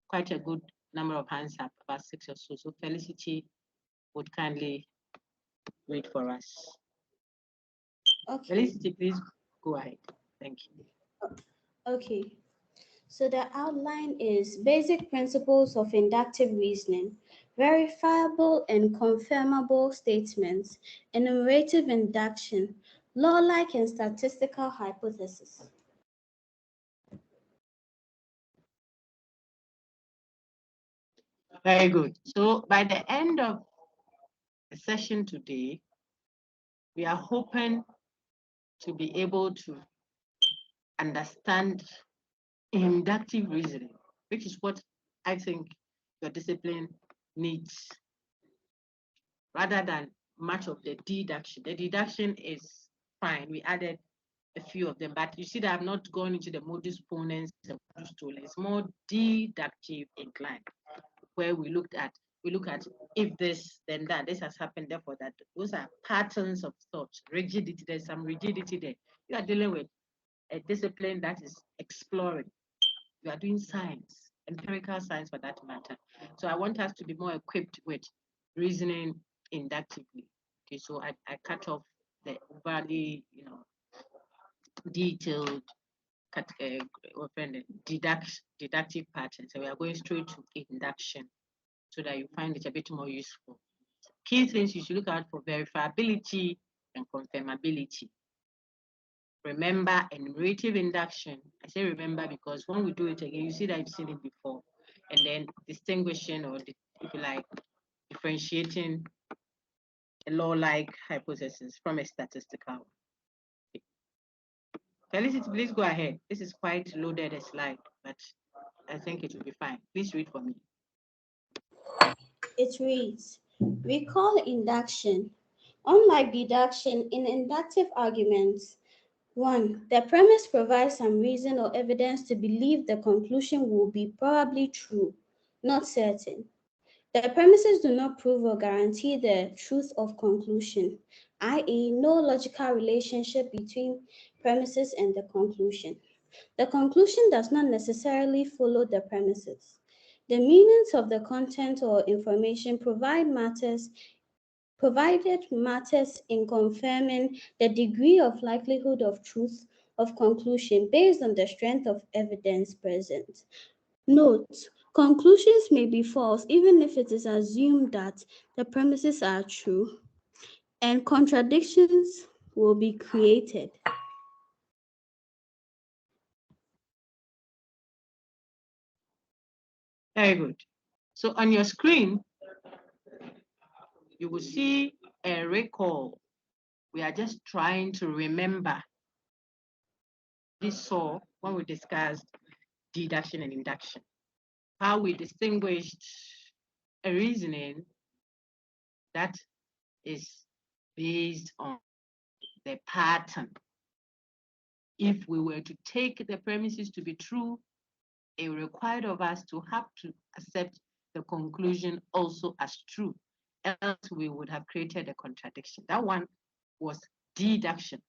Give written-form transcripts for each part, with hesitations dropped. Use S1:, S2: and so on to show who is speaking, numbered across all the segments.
S1: quite a good number of hands up, about 6 or so. So Felicity would kindly read for us.
S2: Okay.
S1: Felicity, please go ahead. Thank you.
S2: Okay. So the outline is basic principles of inductive reasoning, verifiable and confirmable statements, enumerative induction, law-like and statistical hypothesis.
S1: Very good. So by the end of the session today, we are hoping to be able to understand inductive reasoning, which is what I think your discipline needs, rather than much of the deduction. The deduction is fine. We added a few of them, but you see that I've not gone into the modus ponens and modus tollens. It's more deductive inclined, where we look at if this, then that, this has happened, therefore that. Those are patterns of thought, rigidity. There's some rigidity there. You are dealing with a discipline that is exploring. You are doing science, empirical science for that matter. So I want us to be more equipped with reasoning inductively. Okay, so I cut off the overly, detailed deductive patterns. So we are going straight to induction so that you find it a bit more useful. Key things you should look out for: verifiability and confirmability. Remember enumerative induction. I say remember because when we do it again, you see that you've seen it before. And then distinguishing, or if you like, differentiating a law-like hypothesis from a statistical one. Felicity, please go ahead. This is quite loaded a slide, but I think it will be fine. Please read for me.
S2: It reads, recall induction. Unlike deduction, in inductive arguments, 1. The premise provides some reason or evidence to believe the conclusion will be probably true, not certain. The premises do not prove or guarantee the truth of conclusion, i.e., no logical relationship between premises and the conclusion. The conclusion does not necessarily follow the premises. The meanings of the content or information provided matters in confirming the degree of likelihood of truth of conclusion based on the strength of evidence present. Note, conclusions may be false even if it is assumed that the premises are true, and contradictions will be created.
S1: Very good. So on your screen, you will see a recall. We are just trying to remember this saw when we discussed deduction and induction, how we distinguished a reasoning that is based on the pattern. If we were to take the premises to be true, it required of us to have to accept the conclusion also as true, else we would have created a contradiction. That one was deduction.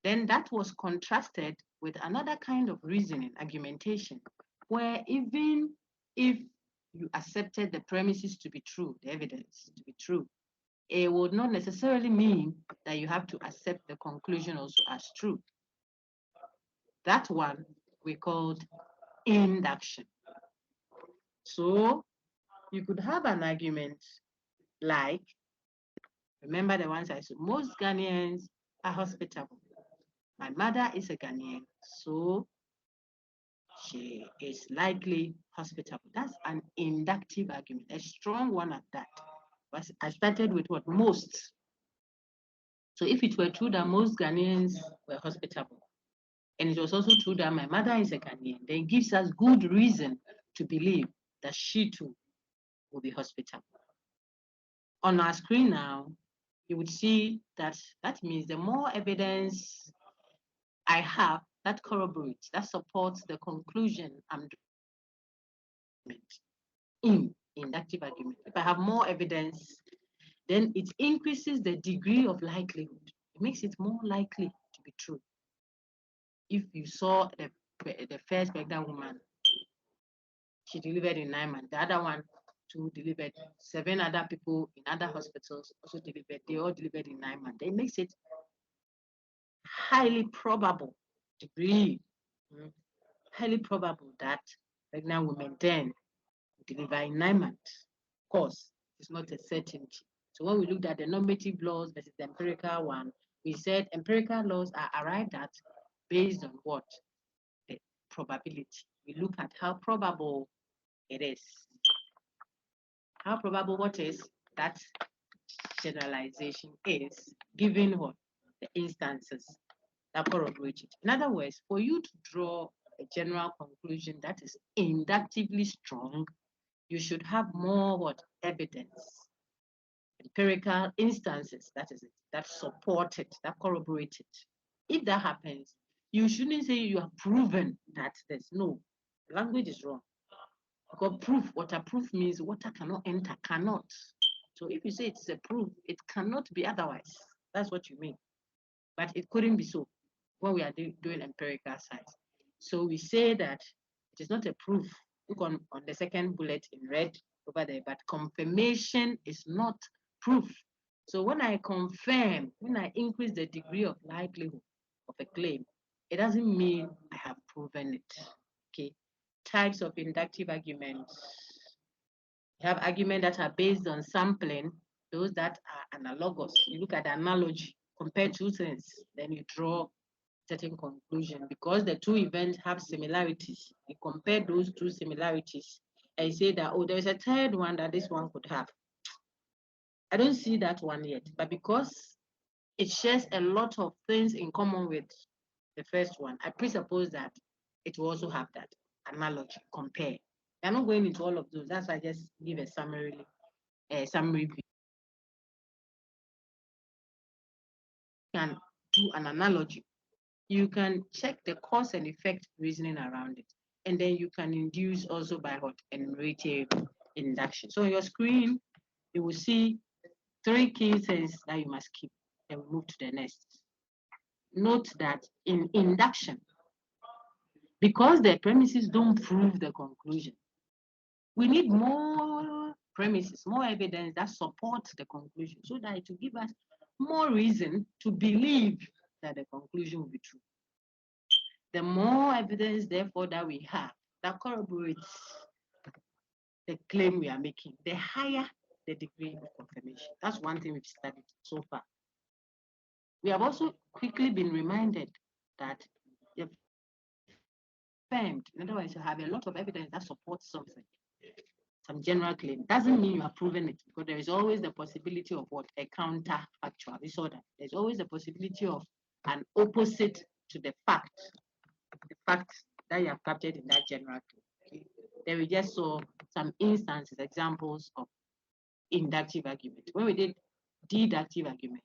S1: Then that was contrasted with another kind of reasoning, argumentation, where even if you accepted the premises to be true, the evidence to be true, it would not necessarily mean that you have to accept the conclusion also as true. That one we called induction. So you could have an argument like, remember the ones I said, most Ghanaians are hospitable. My mother is a Ghanaian, so she is likely hospitable. That's an inductive argument, a strong one at that. But I started with what? Most. So if it were true that most Ghanaians were hospitable, and it was also true that my mother is a Ghanaian, then it gives us good reason to believe that she too will be hospitable. On our screen now, you would see that that means the more evidence I have that corroborates, that supports the conclusion I'm doing in inductive argument. If I have more evidence, then it increases the degree of likelihood. It makes it more likely to be true. If you saw the first pregnant woman she delivered in 9 months. The other one too delivered. 7 other people in other hospitals also delivered. They all delivered in 9 months. It makes it highly probable, degree, highly probable that pregnant women then deliver in 9 months. Of course, it's not a certainty. So when we looked at the normative laws versus the empirical one, we said empirical laws are arrived at based on what? The probability. We look at how probable it is. How probable what is that generalization is, given what? The instances that corroborate it. In other words, for you to draw a general conclusion that is inductively strong, you should have more what? Evidence, empirical instances, that is it, that support it, that corroborate it. If that happens, you shouldn't say you have proven that there's no. Language is wrong. Because proof, what a proof means water cannot enter, cannot. So if you say it's a proof, it cannot be otherwise. That's what you mean. But it couldn't be so when we are doing empirical science. So we say that it is not a proof. Look on the second bullet in red over there, but confirmation is not proof. So when I confirm, when I increase the degree of likelihood of a claim, it doesn't mean I have proven it. Okay. Types of inductive arguments. You have arguments that are based on sampling, those that are analogous. You look at the analogy, compare two things, then you draw certain conclusion. Because the two events have similarities, you compare those two similarities and say that, oh, there's a third one that this one could have. I don't see that one yet, but because it shares a lot of things in common with the first one, I presuppose that it will also have that analogy, compare. I'm not going into all of those. That's why I just give a summary view. You can do an analogy. You can check the cause and effect reasoning around it. And then you can induce also by what? Enumerative induction. So on your screen, you will see 3 key things that you must keep. Then we move to the next. Note that in induction, because the premises don't prove the conclusion, we need more premises, more evidence that supports the conclusion so that it will give us more reason to believe that the conclusion will be true. The more evidence, therefore, that we have that corroborates the claim we are making, the higher the degree of confirmation. That's one thing we've studied so far. We have also quickly been reminded that you've affirmed, in other words, you have a lot of evidence that supports something, some general claim. Doesn't mean you have proven it, because there is always the possibility of what? A counterfactual disorder. There's always the possibility of an opposite to the fact that you have captured in that general claim. Okay? Then we just saw some instances, examples of inductive argument. When we did deductive argument,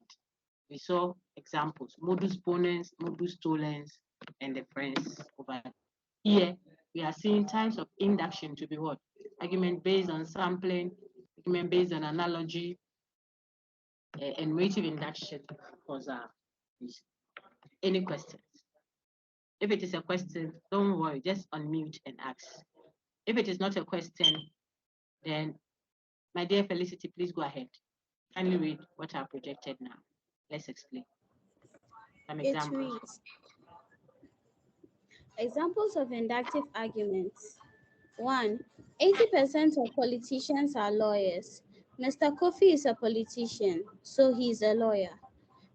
S1: we saw examples, modus ponens, modus tollens, and the friends over here. We are seeing types of induction to be what? Argument based on sampling, argument based on analogy, and enumerative induction was any questions? If it is a question, don't worry, just unmute and ask. If it is not a question, then my dear Felicity, please go ahead. Kindly read what I projected now. Let's explain. Some
S2: It
S1: examples.
S2: reads, examples of inductive arguments. 1. 80% of politicians are lawyers. Mr. Kofi is a politician, so he is a lawyer.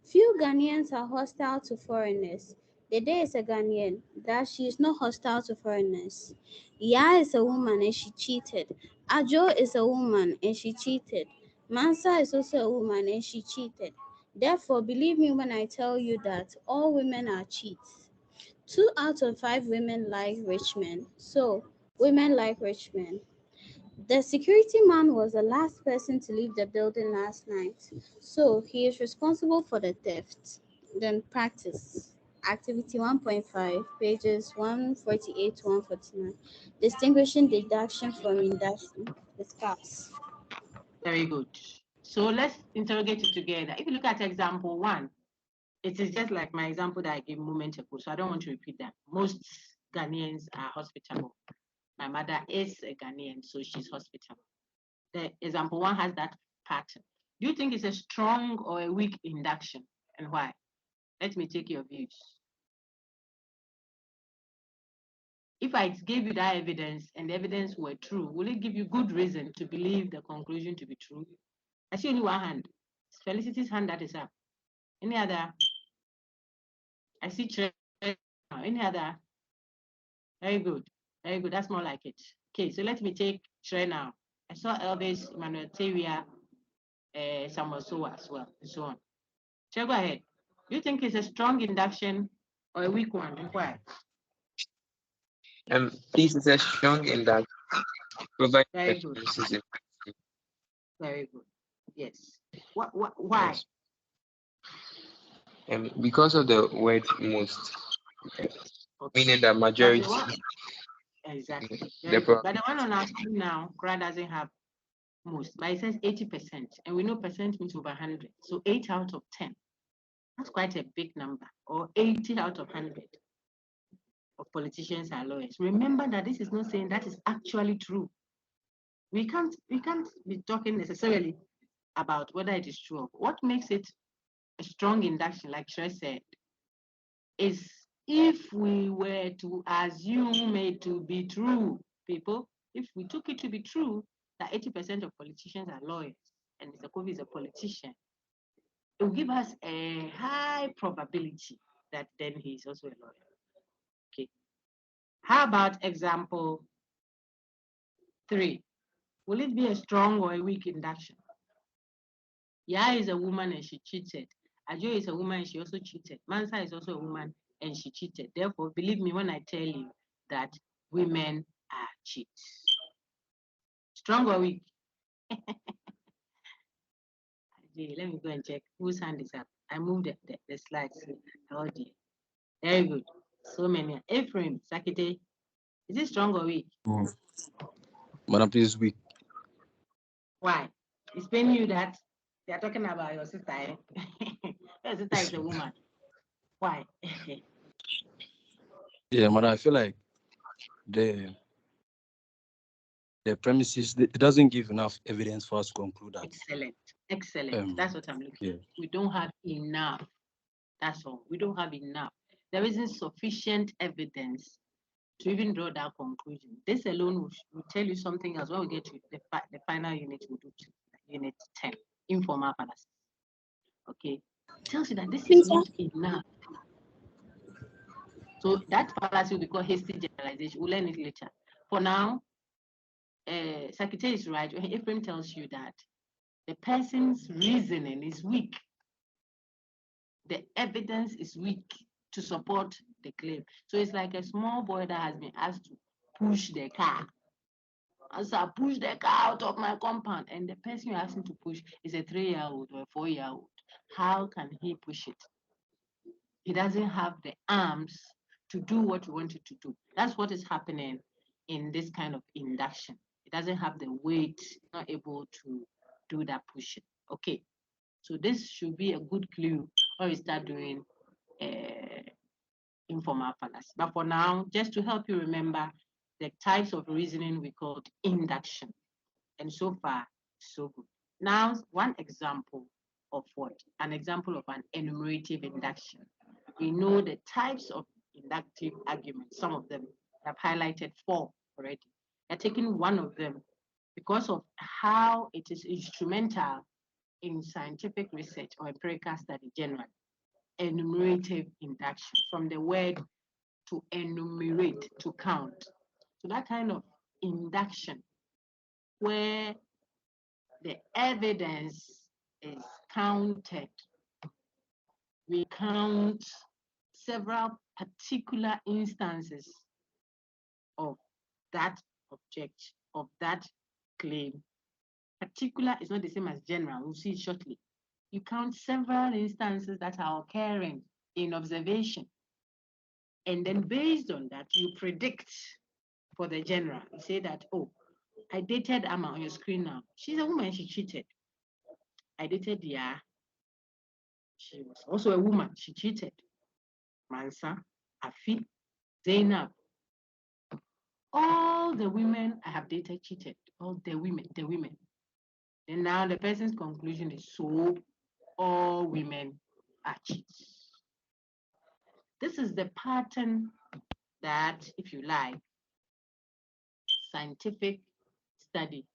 S2: Few Ghanaians are hostile to foreigners. Dede is a Ghanaian, that she is not hostile to foreigners. Ya is a woman and she cheated. Ajo is a woman and she cheated. Mansa is also a woman and she cheated. Therefore, believe me when I tell you that all women are cheats. 2 out of 5 women like rich men. So, women like rich men. The security man was the last person to leave the building last night, so he is responsible for the theft. Then practice. Activity 1.5, pages 148 to 149. Distinguishing deduction from induction. Discuss.
S1: Very good. So let's interrogate it together. If you look at example 1, it is just like my example that I gave a moment ago, so I don't want to repeat that. Most Ghanaians are hospitable. My mother is a Ghanaian, so she's hospitable. The example one has that pattern. Do you think it's a strong or a weak induction, and why? Let me take your views. If I gave you that evidence and the evidence were true, will it give you good reason to believe the conclusion to be true? I see only one hand. It's Felicity's hand that is up. Any other? I see any other? Very good. Very good. That's more like it. Okay, so let me take Trey now. I saw Elvis, Emmanuel Tavia, Samuel Soa as well, and so on. Trey, go ahead. Do you think it's a strong induction or a weak one, and why?
S3: This is a strong induction. Provide
S1: Very good. Very good. Yes. Why?
S3: Yes. Because of the word most,
S1: Okay.
S3: meaning the majority.
S1: Exactly. Very good. But the one on our screen now, Quran doesn't have most, but it says 80%, and we know percent means over 100. So 8 out of 10. That's quite a big number, or 80 out of 100 of politicians are lawyers. Remember that this is not saying that is actually true. We can't be talking necessarily about whether it is true. What makes it a strong induction, like Shrey said, is if we were to assume it to be true, people, if we took it to be true that 80% of politicians are lawyers and Mr. Kofi is a politician, it will give us a high probability that then he is also a lawyer. Okay. How about example 3? Will it be a strong or a weak induction? Ya is a woman and she cheated. Ajo is a woman and she also cheated. Mansa is also a woman and she cheated. Therefore, believe me when I tell you that women are cheats. Strong or weak? Let me go and check whose hand is up. I moved the slides. Oh dear. Very good. So many. Ephraim, Sakite, is it strong or weak?
S4: Madam, please, weak.
S1: Why? It's paining you that they are talking about your sister. Eh? Your sister is a woman. Why?
S4: Yeah, madam, I feel like the premises, it doesn't give enough evidence for us to conclude that.
S1: Excellent. Excellent. That's what I'm looking at. We don't have enough. That's all. We don't have enough. There isn't sufficient evidence to even draw that conclusion. This alone will tell you something else. When we get to the final unit, we'll do unit 10, informal fallacy. Okay. It tells you that this is not enough. So that fallacy will be called hasty generalization. We'll learn it later. For now, Secretary is right when Ephraim tells you that the person's reasoning is weak. The evidence is weak to support the claim. So it's like a small boy that has been asked to push the car. As I push the car out of my compound, and the person you're asking to push is a 3-year-old or a 4-year-old. How can he push it? He doesn't have the arms to do what you wanted to do. That's what is happening in this kind of induction. It doesn't have the weight, not able to do that pushing. Okay, so this should be a good clue when we start doing informal fallacy. But for now, just to help you remember the types of reasoning we called induction. And so far, so good. Now, one example of what? An example of an enumerative induction. We know the types of inductive arguments, some of them I've highlighted 4 already. They're taking one of them because of how it is instrumental in scientific research or empirical study generally. Enumerative induction, from the word to enumerate, to count. So that kind of induction where the evidence is counted. We count several particular instances of that object, of that claim. Particular is not the same as general. We'll see it shortly. You count several instances that are occurring in observation. And then based on that, you predict for the general. You say that, oh, I dated Amma on your screen now. She's a woman, she cheated. I dated Ya. She was also a woman, she cheated. Mansa, Afi, Zainab. all the women I have dated cheated. All the women. And now the person's conclusion is so all women are cheats. This is the pattern that, if you like, scientific study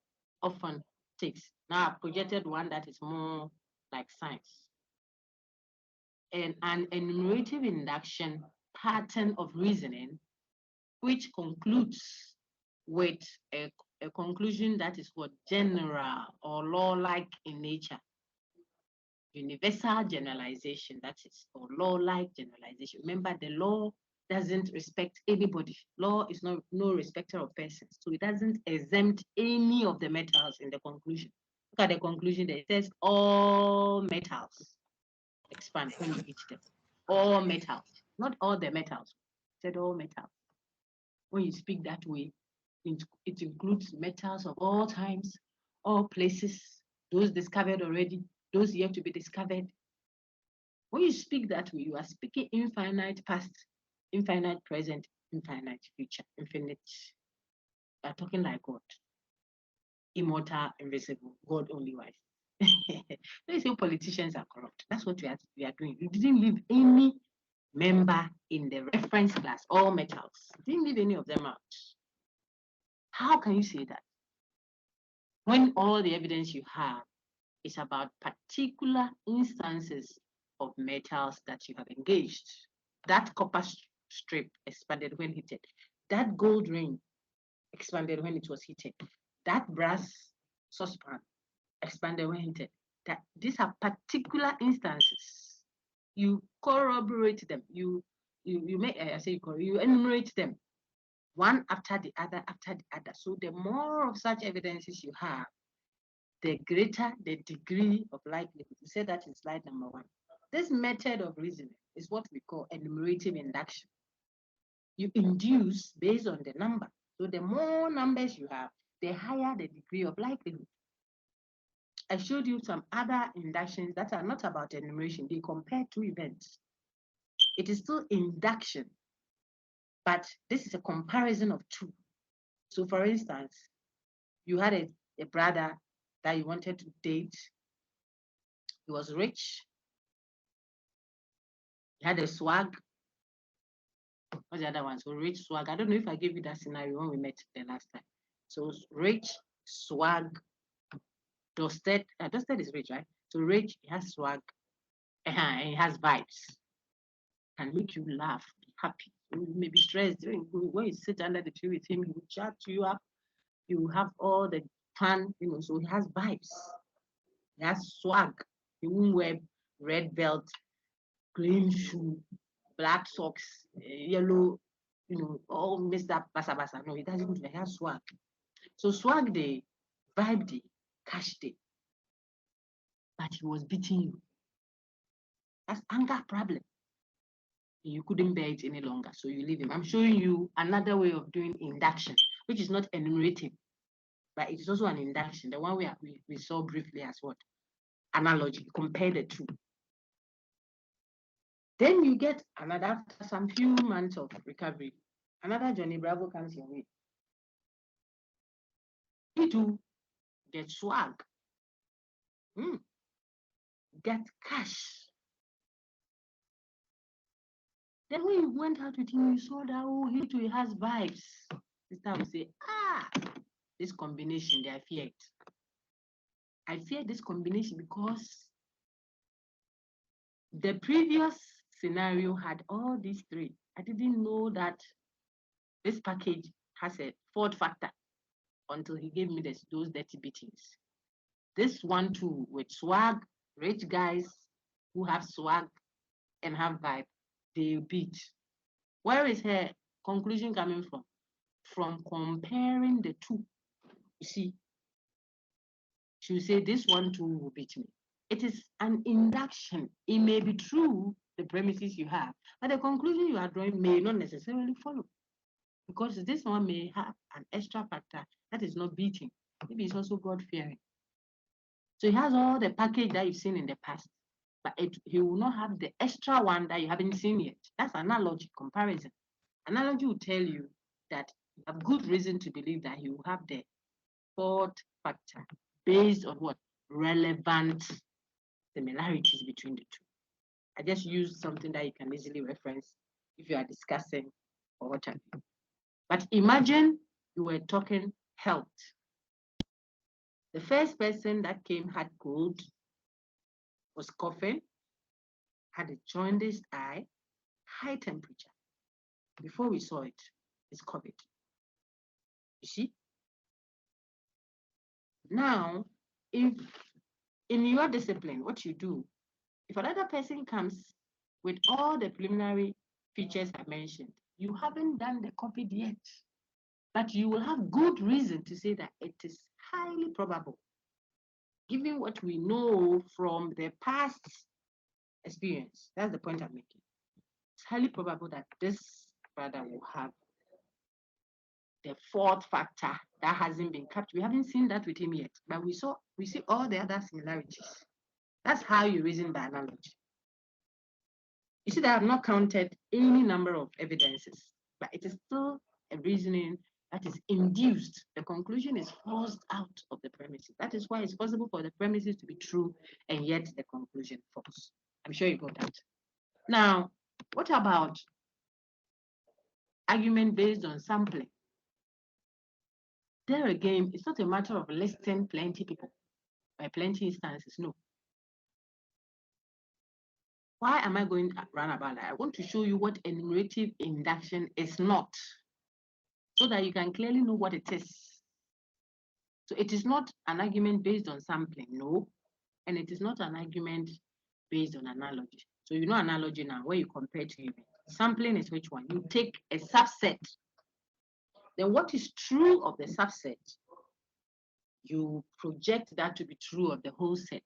S1: often takes. Now I've projected one that is more like science. And an enumerative induction pattern of reasoning, which concludes with a conclusion that is what general or law-like in nature. Universal generalization, that is, or law-like generalization. Remember, the law doesn't respect anybody. Law is no respecter of persons. So it doesn't exempt any of the metals in the conclusion. Look at the conclusion that it says all metals expand when you eat them. All metals, not all the metals. It said all metals. When you speak that way, it includes metals of all times, all places, those discovered already, those yet to be discovered. When you speak that way, you are speaking infinite past, infinite present, infinite future, infinite. You are talking like God, immortal, invisible, God only wise. They say politicians are corrupt. That's what we are doing. You didn't leave any member in the reference class, all metals. Didn't leave any of them out. How can you say that? When all the evidence you have is about particular instances of metals that you have engaged. That copper strip expanded when heated. That gold ring expanded when it was heated. That brass saucepan expanded when heated. That these are particular instances. You corroborate them. You enumerate them one after the other. So the more of such evidences you have, the greater the degree of likelihood. We say that in slide number 1. This method of reasoning is what we call enumerative induction. You induce based on the number. So the more numbers you have, the higher the degree of likelihood. I showed you some other inductions that are not about enumeration. They compare two events. It is still induction, but this is a comparison of two. So for instance, you had a brother that you wanted to date. He was rich. He had a swag. What's the other one? So rich, swag. I don't know if I gave you that scenario when we met the last time. So rich, swag, dusted. Dusted is rich, right? So rich, he has swag, and he has vibes. Can make you laugh, be happy. You may be stressed. When you sit under the tree with him, he will chat you up. You have all the fun, so he has vibes. He has swag. He won't wear red belt, green shoe, black socks, yellow, all messed up, basa basa. No, he doesn't. He has swag. So swag day, vibe day, cash day. But he was beating you. That's anger problem. You couldn't bear it any longer, so you leave him. I'm showing you another way of doing induction, which is not enumerative, but it is also an induction. The one we saw briefly as what? Analogy. Compare the two. Then you get another, after some few months of recovery, another Johnny Bravo comes your way. You too get swag, get cash. Then when you went out with him, you saw that he too has vibes. Sister will say, this combination, I fear it. I fear this combination because the previous scenario had all these three. I didn't know that this package has a Ford factor until he gave me those dirty beatings. This one too, with swag, rich guys who have swag and have vibe, they beat. Where is her conclusion coming from? From comparing the two. You see, she will say this one too will beat me. It is an induction. It may be true, the premises you have, but the conclusion you are drawing may not necessarily follow. Because this one may have an extra factor that is not beating. Maybe it's also God-fearing. So he has all the package that you've seen in the past, but he will not have the extra one that you haven't seen yet. That's analogy, comparison. Analogy will tell you that You have good reason to believe that you have the fourth factor based on what? Relevant similarities between the two. I just use something that you can easily reference if you are discussing or what have you. But imagine you were talking health. The first person that came had cold, was coughing, had a jaundiced eye, high temperature. Before we saw it, it's COVID. You see? Now, if in your discipline, what you do, if another person comes with all the preliminary features I mentioned, you haven't done the COVID yet, but you will have good reason to say that it is highly probable, given what we know from the past experience. That's the point I'm making. It's highly probable that this brother will have the fourth factor that hasn't been captured. We haven't seen that with him yet, but we see all the other similarities. That's how you reason by analogy. You see that I've not counted any number of evidences, but it is still a reasoning that is induced. The conclusion is forced out of the premises. That is why it's possible for the premises to be true and yet the conclusion false. I'm sure you got that. Now, what about argument based on sampling? There again, it's not a matter of listing plenty people by plenty instances. No. Why am I going round about that? I want to show you what enumerative induction is not, so that you can clearly know what it is. So it is not an argument based on sampling, no, and it is not an argument based on analogy. So you know analogy now, where you compare to event. Sampling is which one? You take a subset. Then what is true of the subset, you project that to be true of the whole set.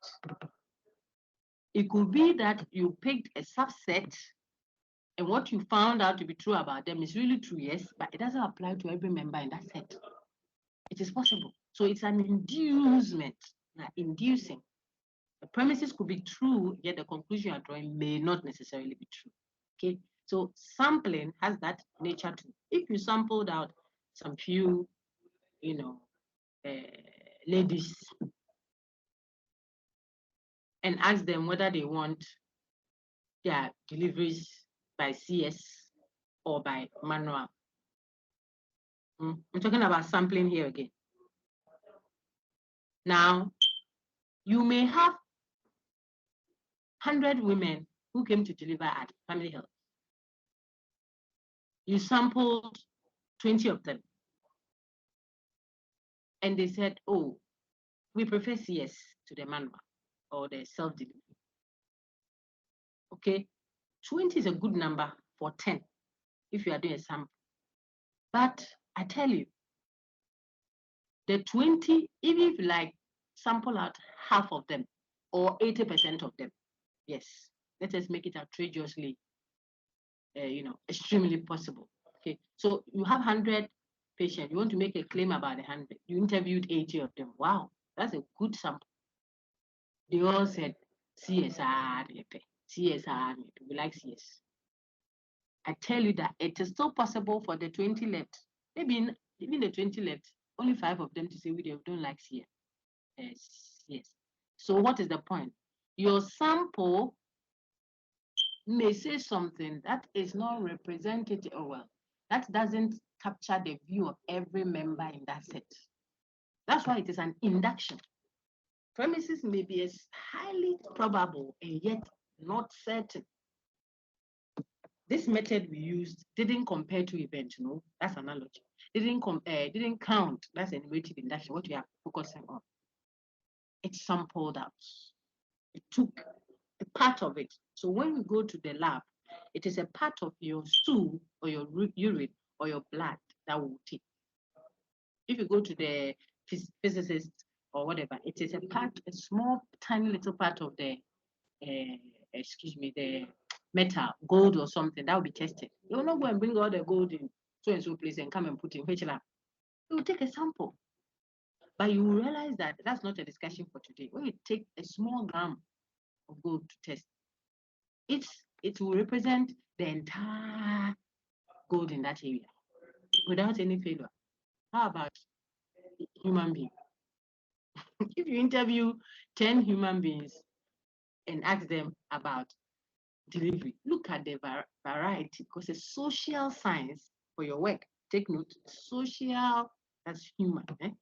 S1: It could be that you picked a subset and what you found out to be true about them is really true, yes, but it doesn't apply to every member in that set. It is possible. So it's an inducement, inducing. The premises could be true, yet the conclusion you're drawing may not necessarily be true. Okay, so sampling has that nature too. If you sampled out some few, ladies and ask them whether they want their deliveries by CS or by manual. I'm talking about sampling here again. Now, you may have 100 women who came to deliver at Family Health. You sampled 20 of them. And they said, oh, we prefer CS to the manual or the self-delivery. Okay, 20 is a good number for 10 if you are doing a sample. But I tell you, the 20, even if you like sample out half of them or 80% of them, yes, let us make it outrageously, extremely possible. Okay, so you have 100 patients, you want to make a claim about 100, you interviewed 80 of them. Wow, that's a good sample. They all said, CSR, CSR, we like CS. I tell you that it is still possible for the 20 left, maybe even the 20 left, only 5 of them to say we don't like CS. Yes. So what is the point? Your sample may say something that is not representative, that doesn't capture the view of every member in that set. That's why it is an induction. Premises may be as highly probable and yet not certain. This method we used didn't compare to event, no, that's analogy. Didn't count, that's enumerative induction, what we are focusing on. It sampled out. It took a part of it. So when we go to the lab, it is a part of your stool or your urine or your blood that will take. If you go to the physicist or whatever, it is a small, tiny little part of the, the metal, gold or something that will be tested. You will not go and bring all the gold in so and so place and come and put in which lab. You will take a sample. But you will realize that that's not a discussion for today. When you take a small gram of gold to test, it will represent the entire gold in that area. without any failure. How about human being? If you interview 10 human beings and ask them about delivery, look at the variety, because it's social science for your work. Take note, social, that's human, and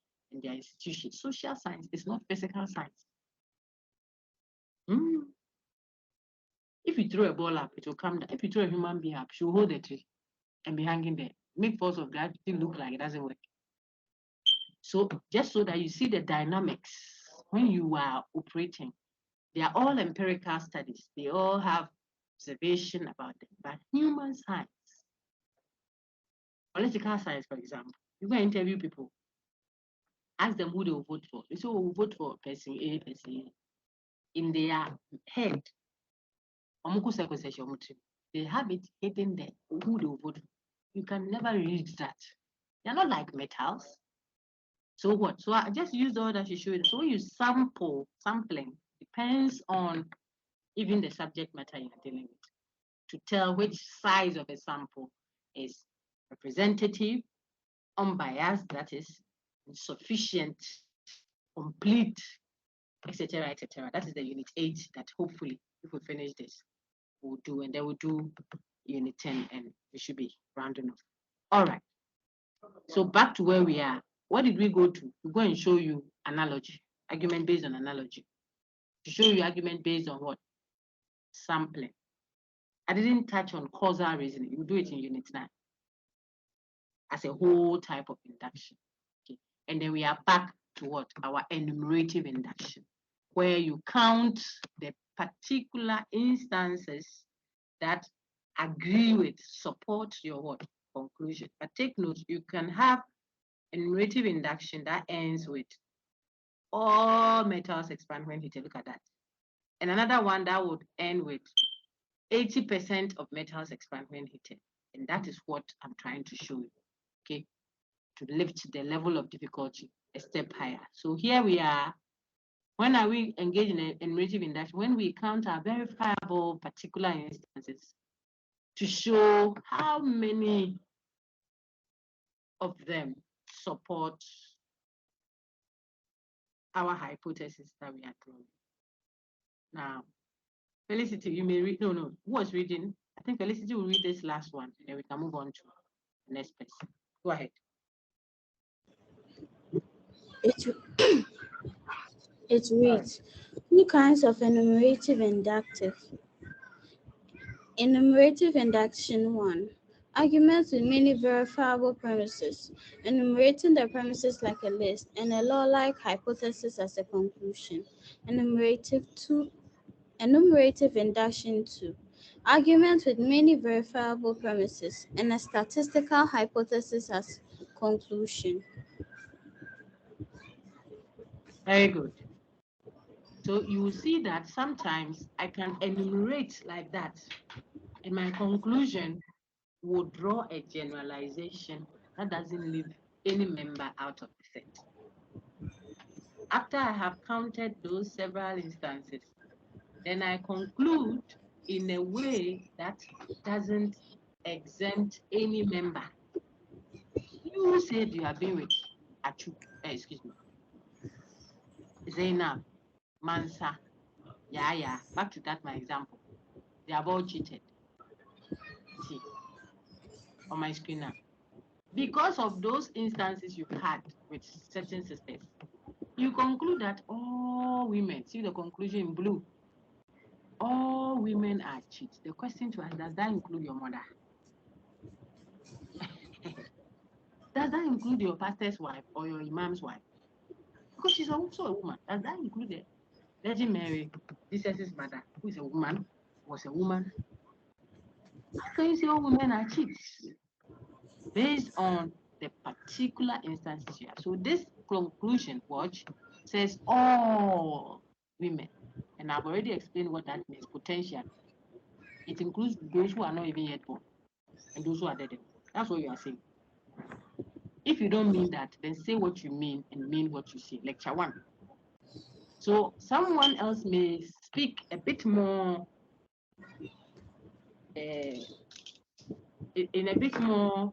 S1: their institution. Social science is not physical science. Mm. If you throw a ball up, it will come down. If you throw a human being up, she will hold the tree and be hanging there. Make force of gravity look like it doesn't work. So just so that you see the dynamics when you are operating, they are all empirical studies. They all have observation about them. But human science, political science, for example, you go and interview people, ask them who they will vote for. They say, oh, we'll vote for person A, person A. In their head, they have it hidden there, who they will vote for. You can never read that. They're not like metals. So what? So I just use all that she showed. So when you sampling depends on even the subject matter you're dealing with to tell which size of a sample is representative, unbiased, that is, sufficient, complete, etc., etc. That is the unit 8 that hopefully, if we finish this, we'll do, and then we'll do unit 10, and we should be rounding off. All right. So back to where we are. What did we go to? We go and show you analogy, argument based on analogy. To show you argument based on what? Sampling. I didn't touch on causal reasoning. We'll do it in unit 9 as a whole type of induction. Okay. And then we are back to what? Our enumerative induction, where you count the particular instances that agree with, support your what? Conclusion. But take note, you can have enumerative induction that ends with all metals expand when heated. Look at that. And another one that would end with 80% of metals expand when heated. And that is what I'm trying to show you, okay? To lift the level of difficulty a step higher. So here we are. When are we engaged in an enumerative induction? When we count our verifiable particular instances to show how many of them support our hypothesis that we are drawing. Now, Felicity, you may read. No, who was reading? I think Felicity will read this last one, and then we can move on to the next person. Go ahead.
S2: It reads, two kinds of enumerative inductive. Enumerative induction 1. Arguments with many verifiable premises, enumerating the premises like a list, and a law-like hypothesis as a conclusion. Enumerative induction 2. Arguments with many verifiable premises, and a statistical hypothesis as conclusion.
S1: Very good. So you will see that sometimes I can enumerate like that, and my conclusion will draw a generalization that doesn't leave any member out of the set. After I have counted those several instances, then I conclude in a way that doesn't exempt any member. You said you have been with Achu, Zainab, Mansa, Yaya. Back to that, my example. They have all cheated. See, on my screen now. Because of those instances you've had with certain sisters, you conclude that all women, see the conclusion in blue, all women are cheats. The question to ask, does that include your mother? Does that include your pastor's wife or your imam's wife? Because she's also a woman. Does that include the Virgin Mary, Jesus' mother, who is a woman, was a woman? How can you say all women are cheats? Based on the particular instances you have. So this conclusion, watch, says all women. And I've already explained what that means, potential. It includes those who are not even yet born and those who are dead. That's what you are saying. If you don't mean that, then say what you mean and mean what you say. Lecture 1. So someone else may speak a bit more, in a bit more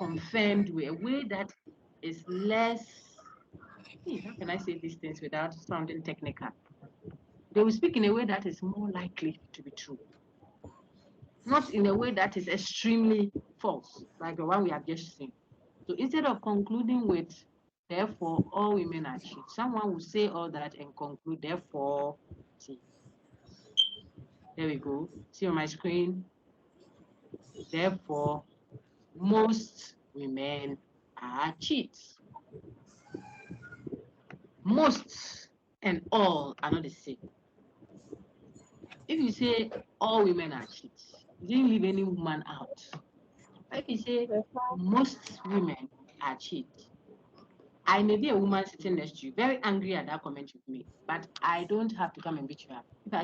S1: confirmed way, a way that is less, how can I say these things without sounding technical? They will speak in a way that is more likely to be true, not in a way that is extremely false, like the one we have just seen. So instead of concluding with, therefore, all women are cheats, someone will say all that and conclude, therefore, see. There we go. See on my screen. Therefore, most women are cheats. Most and all are not the same. If you say all women are cheats, you didn't leave any woman out. If you say most women are cheats, I may be a woman sitting next to you, very angry at that comment you've made, but I don't have to come and beat you up. If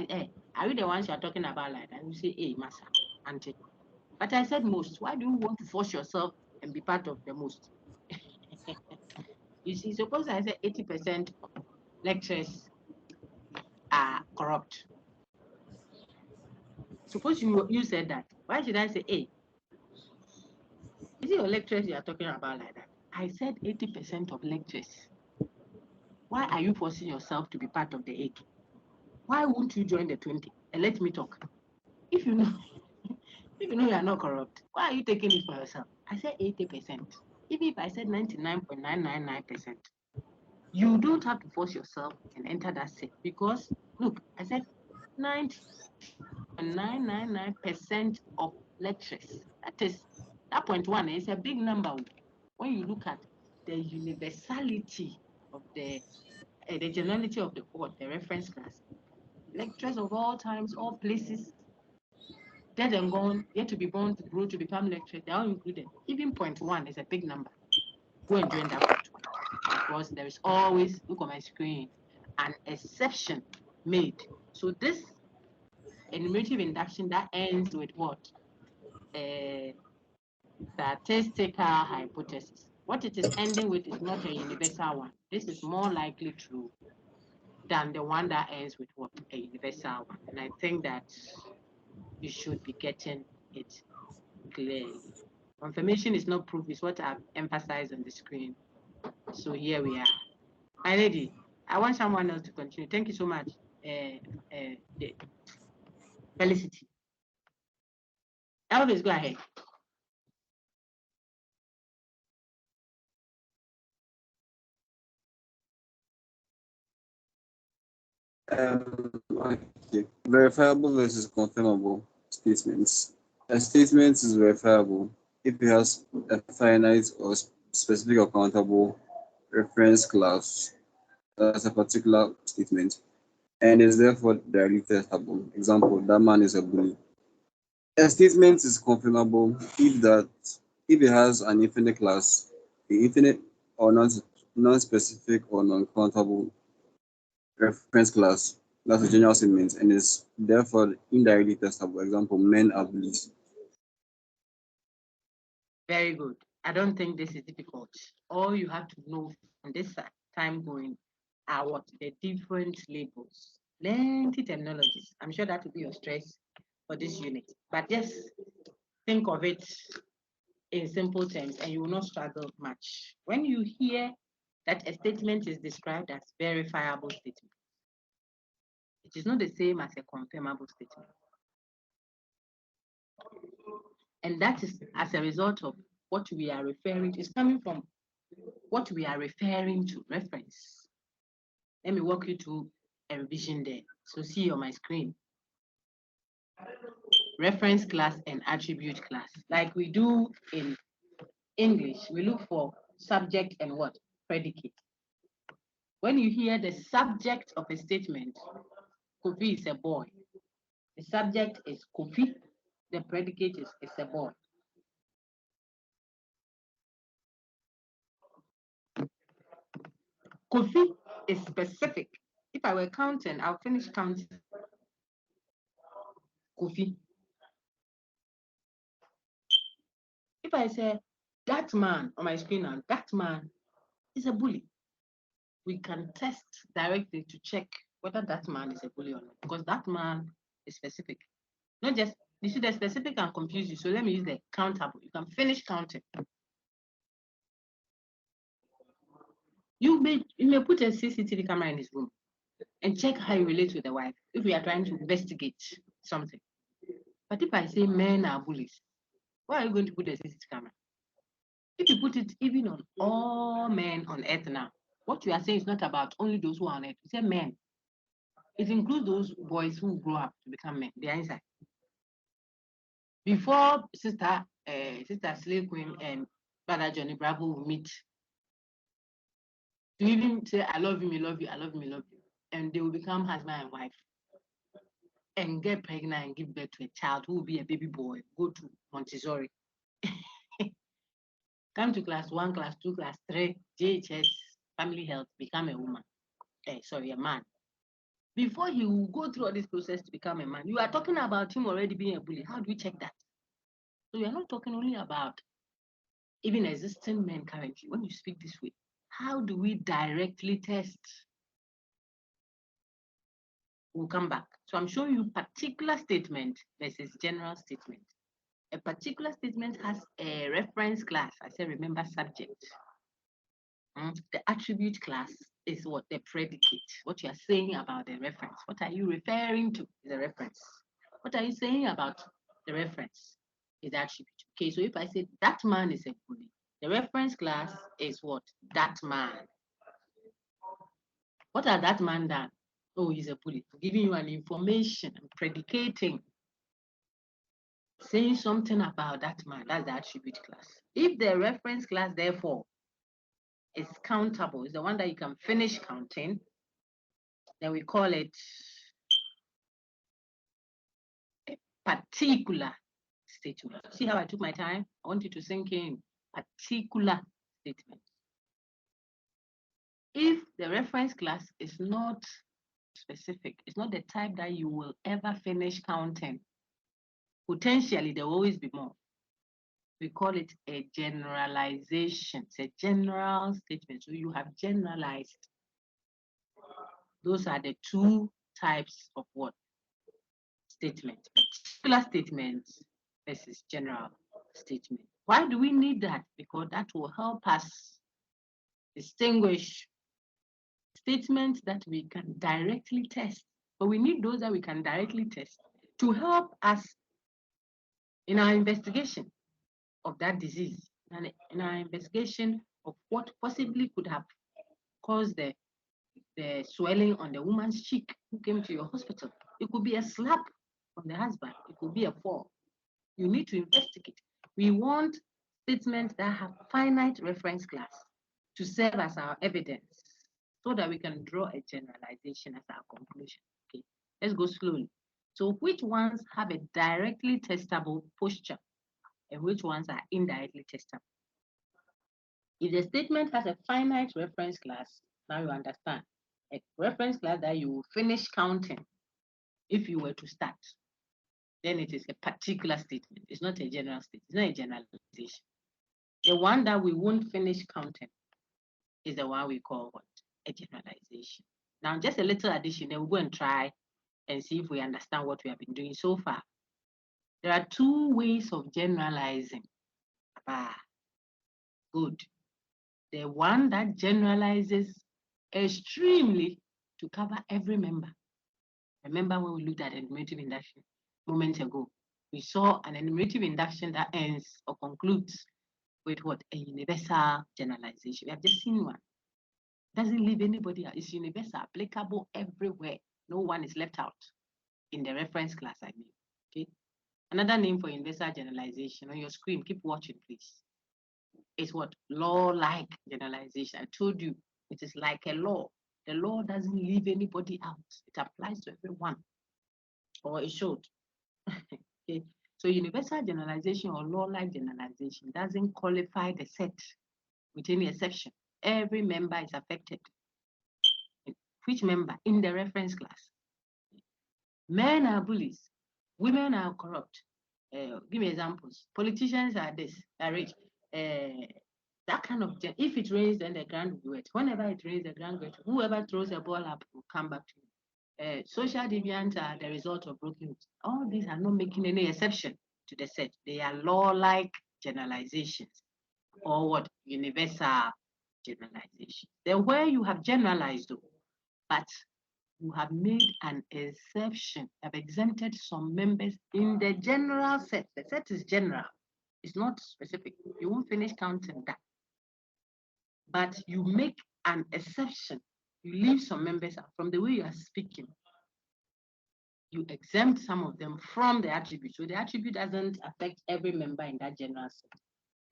S1: are you the ones you're talking about like that? You say, hey, massa, auntie. But I said most. Why do you want to force yourself and be part of the most? You see, suppose I said 80% lecturers are corrupt. Suppose you said that. Why should I say, hey, is it your lecturers you are talking about like that? I said 80% of lecturers. Why are you forcing yourself to be part of the 80? Why won't you join the 20 and let me talk? If you know, if you know you are not corrupt, why are you taking it for yourself? I said 80%. Even if I said 99.999%, you don't have to force yourself and enter that set because look, I said 90.999% of lectures. That 0.1 is a big number when you look at the universality of the generality of the reference class. Lecturers of all times, all places, dead and gone, yet to be born, to grow, to become lecturers, they're all included. Even 0.1 is a big number. Go and join that 0.1 because there is always, look on my screen, an exception made. So this enumerative induction that ends with what? Statistical hypothesis. What it is ending with is not a universal one. This is more likely true than the one that ends with what? A universal one. And I think that you should be getting it clearly. Confirmation is not proof, is what I've emphasized on the screen. So here we are. My lady, I want someone else to continue. Thank you so much, Felicity. Elvis, go ahead.
S5: Okay. Verifiable versus confirmable statements. A statement is verifiable if it has a finite or specific or countable reference class as a particular statement and is therefore directly testable. Example, that man is a bully. A statement is confirmable if it has an infinite class, the infinite or non-specific or non-countable reference class. That's a general statement and is therefore indirectly testable. Example, men are bullies.
S1: Very good. I don't think this is difficult. All you have to know from this time going are what? The different labels. Plenty terminologies. I'm sure that will be your stress for this unit. But just think of it in simple terms and you will not struggle much. When you hear that a statement is described as verifiable statement, it is not the same as a confirmable statement. And that is as a result of what we are referring to. It's coming from what we are referring to, reference. Let me walk you through a revision there. So see on my screen. Reference class and attribute class. Like we do in English, we look for subject and what? Predicate. When you hear the subject of a statement, Kofi is a boy. The subject is Kofi. The predicate is a boy. Kofi is specific. If I were counting, I'll finish counting. Kofi. If I say that man on my screen now, that man is a bully, we can test directly to check whether that man is a bully or not, because that man is specific. Not just, you see, the specific can confuse you. So let me use the countable. You can finish counting. You may put a CCTV camera in his room and check how he relates with the wife if we are trying to investigate something. But if I say men are bullies, why are you going to put a CCTV camera? If you put it even on all men on earth now, what you are saying is not about only those who are on earth. You say men. It includes those boys who grow up to become men. They are inside. Before Sister Slay Queen and Brother Johnny Bravo will meet, to even say, I love you, I love you, I love you, I love you. And they will become husband and wife and get pregnant and give birth to a child who will be a baby boy, go to Montessori. Come to class 1, class 2, class 3, JHS, family health, become a woman. A man. Before he will go through all this process to become a man, you are talking about him already being a bully. How do we check that? So we are not talking only about even existing men currently. When you speak this way, how do we directly test? We'll come back. So I'm showing you particular statement versus general statement. A particular statement has a reference class. I said, remember subject. The attribute class is what the predicate, what you are saying about the reference. What are you referring to is the reference. What are you saying about the reference is the attribute. Okay, so if I say that man is a bully, the reference class is what? That man. What has that man done? Oh, he's a bully. Giving you an information and predicating, saying something about that man. That's the attribute class. If the reference class, therefore, is countable, is the one that you can finish counting, then we call it a particular statement. See how I took my time? I want you to sink in. Particular statement. If the reference class is not specific, it's not the type that you will ever finish counting, potentially there will always be more. We call it a generalization. It's a general statement. So you have generalized. Those are the two types of what? Statement. Particular statements versus general statement. Why do we need that? Because that will help us distinguish statements that we can directly test. But we need those that we can directly test to help us in our investigation of that disease and in our investigation of what possibly could have caused the swelling on the woman's cheek who came to your hospital. It could be a slap from the husband. It could be a fall. You need to investigate. We want statements that have finite reference class to serve as our evidence so that we can draw a generalization as our conclusion. Okay, let's go slowly. So which ones have a directly testable posture and which ones are indirectly testable? If the statement has a finite reference class, now you understand. A reference class that you will finish counting if you were to start, then it is a particular statement. It's not a general statement. It's not a generalization. The one that we won't finish counting is the one we call what? A generalization. Now, just a little addition, then we'll go and try and see if we understand what we have been doing so far. There are two ways of generalizing. Good. The one that generalizes extremely to cover every member. Remember when we looked at enumerative induction a moment ago, we saw an enumerative induction that ends or concludes with what? A universal generalization. We have just seen one. Doesn't leave anybody out. It's universal, applicable everywhere. No one is left out in the reference class, I mean. Okay. Another name for universal generalization on your screen, keep watching, please. Is what? Law-like generalization. I told you it is like a law. The law doesn't leave anybody out. It applies to everyone, or it should. Okay. So universal generalization or law-like generalization doesn't qualify the set with any exception. Every member is affected. Which member? In the reference class. Men are bullies. Women are corrupt. Give me examples. Politicians are this, are rich. That kind of, if it rains, then the ground will be wet. Whenever it rains, the ground will be wet. Whoever throws a ball up will come back to you. Social deviants are the result of broken rules. All these are not making any exception to the set. They are law-like generalizations or what? Universal generalization. Then where you have generalized, though, but you have made an exception, have exempted some members in the general set. The set is general, it's not specific. You won't finish counting that. But you make an exception. You leave some members out from the way you are speaking. You exempt some of them from the attribute. So the attribute doesn't affect every member in that general set.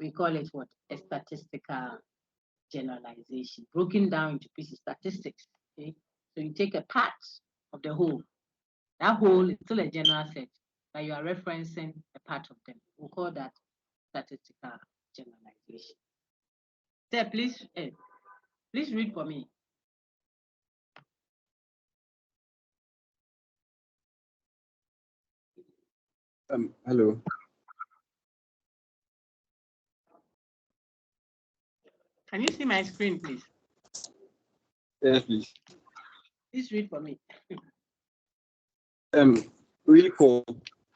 S1: We call it what? A statistical generalization, broken down into pieces, statistics. Okay? So you take a part of the whole. That whole is still a general set, but you are referencing a part of them. We'll call that statistical generalization. There, please read for me.
S5: Hello.
S1: Can you see my screen, please?
S5: Yes, please.
S1: Please read for me.
S5: Recall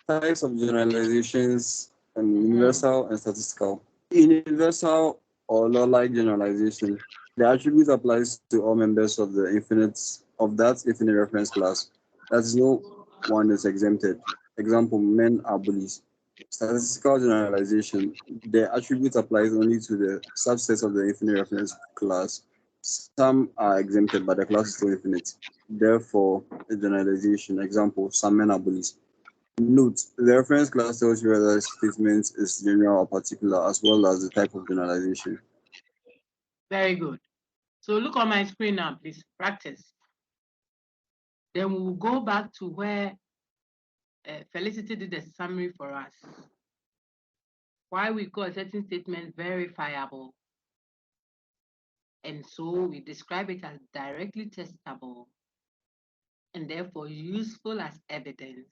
S5: types of generalizations universal and statistical. In universal or law-like generalization, the attribute applies to all members of that infinite reference class. That is, no one is exempted. Example, men are bullies. Statistical generalization, the attribute applies only to the subsets of the infinite reference class. Some are exempted, but the class is still infinite. Therefore, a generalization. Example, some men are bullies. Note, the reference class tells you whether a statement is general or particular, as well as the type of generalization.
S1: Very good. So look on my screen now, please. Practice. Then we'll go back to where Felicity did a summary for us. Why we call a certain statement verifiable. And so we describe it as directly testable and therefore useful as evidence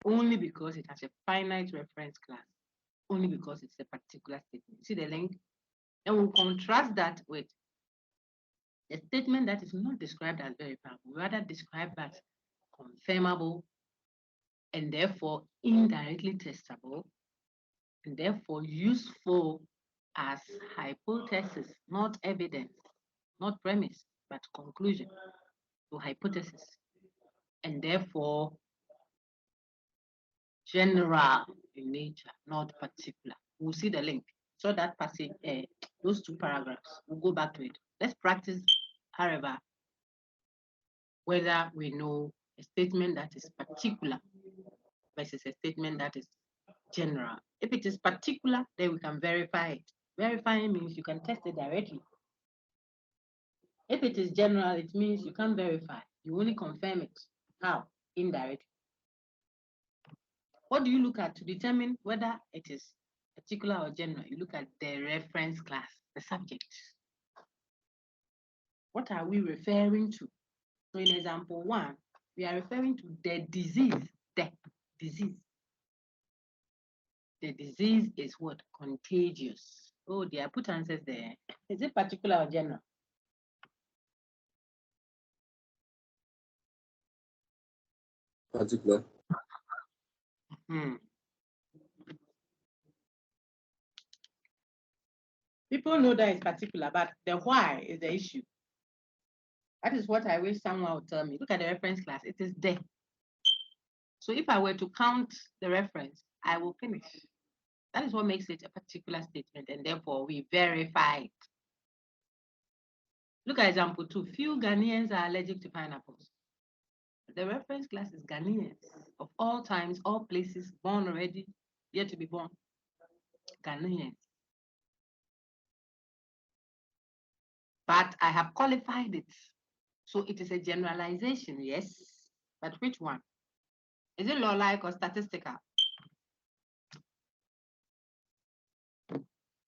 S1: only because it has a finite reference class, only because it's a particular statement. See the link? And we'll contrast that with a statement that is not described as verifiable, rather described as confirmable and therefore indirectly testable and therefore useful as hypothesis, not evidence, not premise, but conclusion to hypothesis, and therefore general in nature, not particular. We'll see the link. So that passage, those two paragraphs, we'll go back to it. Let's practice, however, whether we know a statement that is particular versus a statement that is general. If it is particular, then we can verify it. Verifying means you can test it directly. If it is general, it means you can't verify. You only confirm it. How? Indirectly. What do you look at to determine whether it is particular or general? You look at the reference class, the subject. What are we referring to? So in example 1, we are referring to the disease. The disease. The disease is what? Contagious. Oh dear, I put answers there. Is it particular or general?
S5: Particular.
S1: People know that it's particular, but the why is the issue. That is what I wish someone would tell me. Look at the reference class. It is there. So if I were to count the reference, I will finish. That is what makes it a particular statement, and therefore we verify it. Look at example 2. Few Ghanaians are allergic to pineapples. The reference class is Ghanaians of all times, all places, born already, yet to be born. Ghanaians. But I have qualified it. So it is a generalization, yes. But which one? Is it law-like or statistical?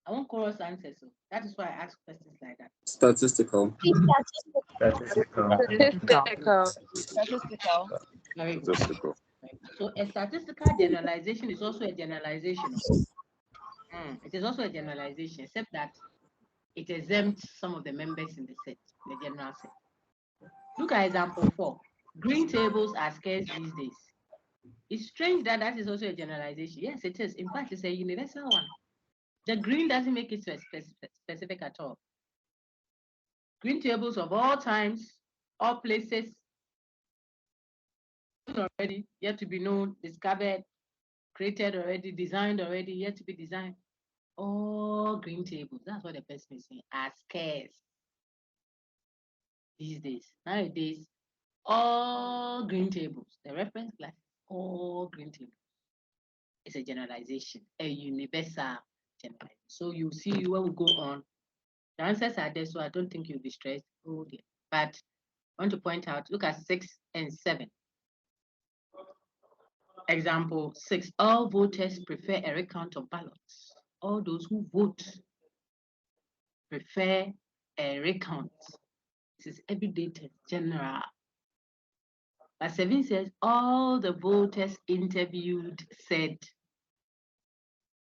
S1: I won't chorus answers, so that is why I ask questions like that.
S5: Statistical.
S6: Statistical.
S1: Very good. So a statistical generalization is also a generalization. It is also a generalization, except that it exempts some of the members in the set, the general set. Look at example 4. Green tables are scarce these days. It's strange that that is also a generalization. Yes, it is. In fact, it's a universal one. The green doesn't make it specific at all. Green tables of all times, all places, already, yet to be known, discovered, created already, designed already, yet to be designed. All green tables, that's what the person is saying, are scarce these days. Nowadays, all green tables, the reference class, all green tables. It's a generalization, a universal generalization. So you see when we go on, the answers are there, so I don't think you'll be stressed. Oh dear. But I want to point out, look at 6 and 7. Example 6, all voters prefer a recount of ballots. All those who vote prefer a recount. This is everyday test, general. But 7 says all the voters interviewed said.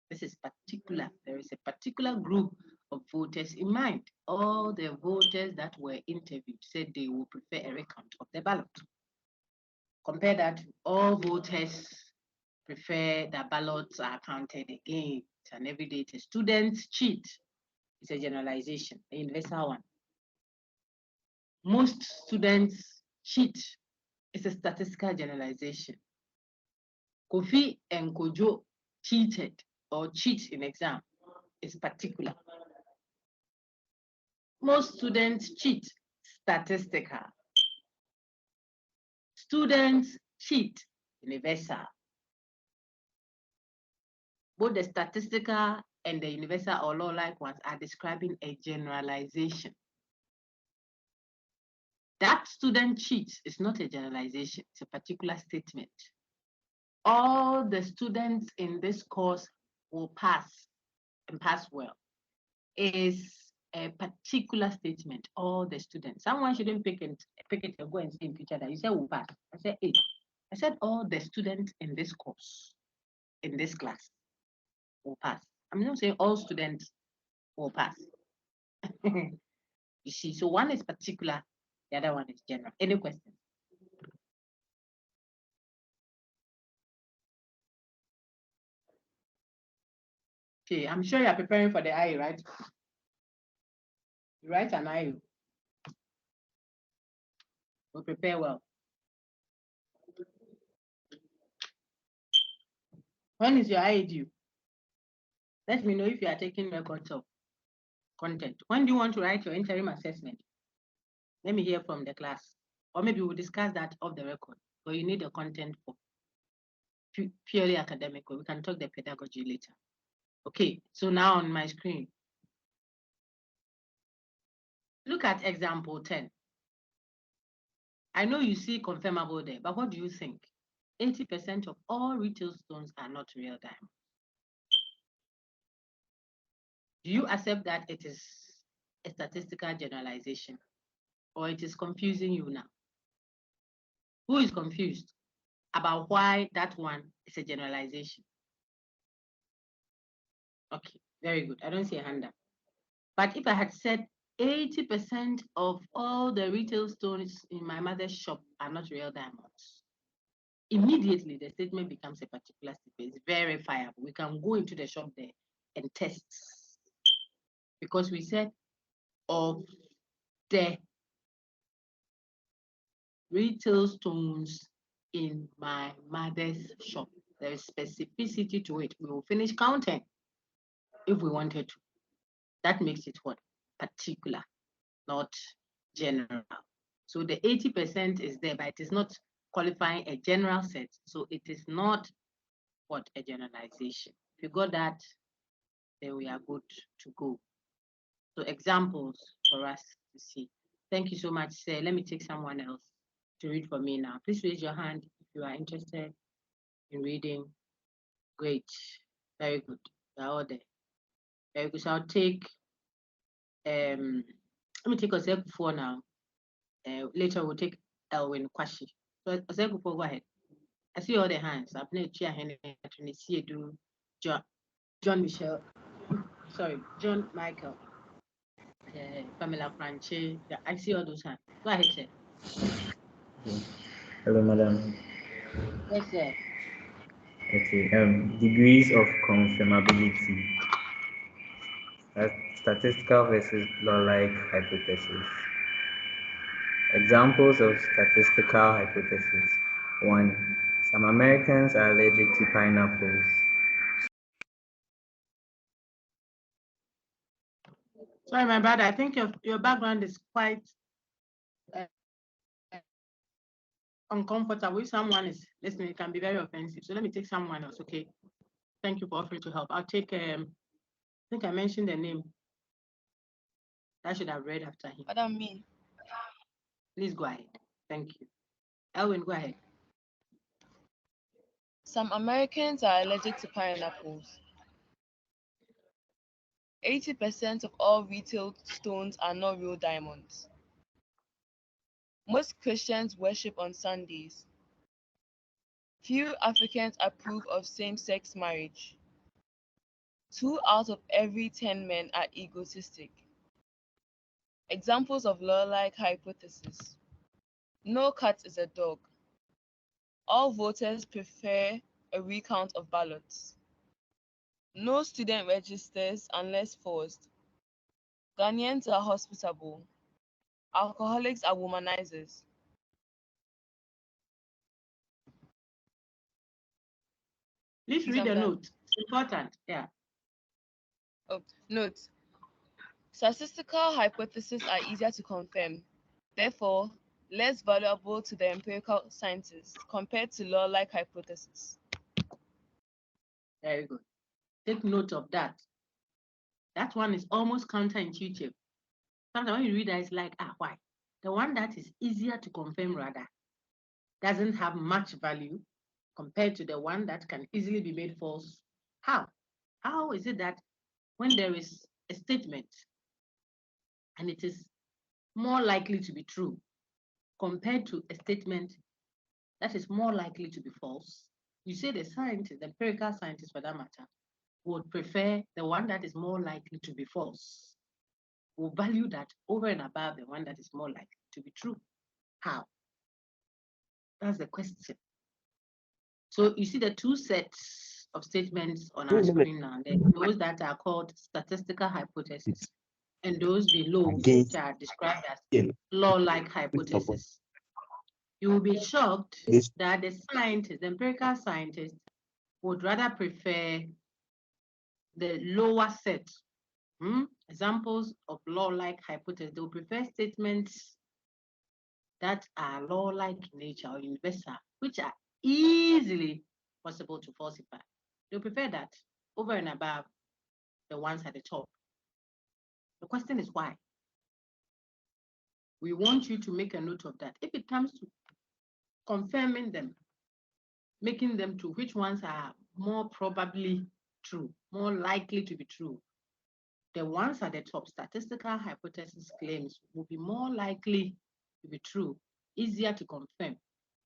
S1: This is particular. There is a particular group of voters in mind. All the voters that were interviewed said they would prefer a recount of the ballot. Compare that to all voters prefer that ballots are counted again. It's an everyday test. Students cheat. It's a generalization, a universal one. Most students cheat. It's a statistical generalization. Kofi and Kojo cheated or cheat in exam. It's particular. Most students cheat, statistical. Students cheat, universal. Both the statistical and the universal or law-like ones are describing a generalization. That student cheats is not a generalization, it's a particular statement. All the students in this course will pass and pass well. Is a particular statement, all the students. Someone shouldn't pick it and go and say in future that you said will pass. I said, hey, I said all the students in this course, in this class, will pass. I'm not saying all students will pass. You see, so one is particular, the other one is general. Any questions? Okay, I'm sure you're preparing for the IE, right? You write an IE. We'll prepare well. When is your IE due? Let me know if you are taking records of content. When do you want to write your interim assessment? Let me hear from the class. Or maybe we'll discuss that off the record. Or you need the content for purely academic, or we can talk the pedagogy later. Okay, so now on my screen, look at example 10. I know you see confirmable there, but what do you think? 80% of all retail stones are not real diamonds. Do you accept that it is a statistical generalization, or it is confusing you now? Who is confused about why that one is a generalization? Okay, very good. I don't see a hand up. But if I had said 80% of all the retail stones in my mother's shop are not real diamonds, immediately the statement becomes a particular statement. It's verifiable. We can go into the shop there and test. Because we said of the retail stones in my mother's shop, there is specificity to it. We will finish counting if we wanted to. That makes it what? Particular, not general. So the 80% is there, but it is not qualifying a general set. So it is not what? A generalization. If you got that, then we are good to go. So examples for us to see. Thank you so much, sir. Let me take someone else to read for me now. Please raise your hand if you are interested in reading. Great. Very good. They are all there. Very good. So I'll take, let me take Oseko now. Later we'll take Elwin Kwashi. So Oseko, go ahead. I see all the hands. I've played Chia Henry, John Michelle, sorry, John Michael, Pamela Franche. Yeah, I see all those hands. Go ahead, sir.
S6: Hello, madam.
S1: Yes, sir.
S6: Okay. Degrees of confirmability. Statistical versus law-like hypothesis. Examples of statistical hypotheses. 1. Some Americans are allergic to pineapples.
S1: Sorry, my brother. I think your background is quite uh, uncomfortable. If someone is listening, it can be very offensive. So let me take someone else, okay? Thank you for offering to help. I'll take, I think I mentioned the name. I should have read after him.
S7: Madam, me.
S1: Please go ahead. Thank you. Elwin, go ahead.
S7: Some Americans are allergic to pineapples. 80% of all retail stones are not real diamonds. Most Christians worship on Sundays. Few Africans approve of same-sex marriage. 2 out of every 10 men are egotistic. Examples of law-like hypothesis. No cat is a dog. All voters prefer a recount of ballots. No student registers unless forced. Ghanaians are hospitable. Alcoholics are womanizers.
S1: Please
S7: Please,
S1: read
S7: I'm
S1: the
S7: done.
S1: note. It's important. Yeah.
S7: Oh, note. Statistical hypotheses are easier to confirm, therefore less valuable to the empirical scientists compared to law-like hypotheses.
S1: Very good. Take note of that. That one is almost counterintuitive. Sometimes when you read that, it's like, why? The one that is easier to confirm rather doesn't have much value compared to the one that can easily be made false. How? How is it that when there is a statement and it is more likely to be true compared to a statement that is more likely to be false, you say the scientist, the empirical scientist for that matter, would prefer the one that is more likely to be false, will value that over and above the one that is more likely to be true. How? That's the question. So you see the two sets of statements on our screen now. Those that are called statistical hypotheses and those below, which are described as law-like hypotheses. You will be shocked that the scientists, the empirical scientists, would rather prefer the lower set. Examples of law-like hypotheses. They will prefer statements that are law-like in nature or universal, which are easily possible to falsify. They prefer that over and above the ones at the top. The question is why? We want you to make a note of that. If it comes to confirming them, making them true, which ones are more probably true, more likely to be true, the ones at the top, statistical hypothesis claims, will be more likely to be true, easier to confirm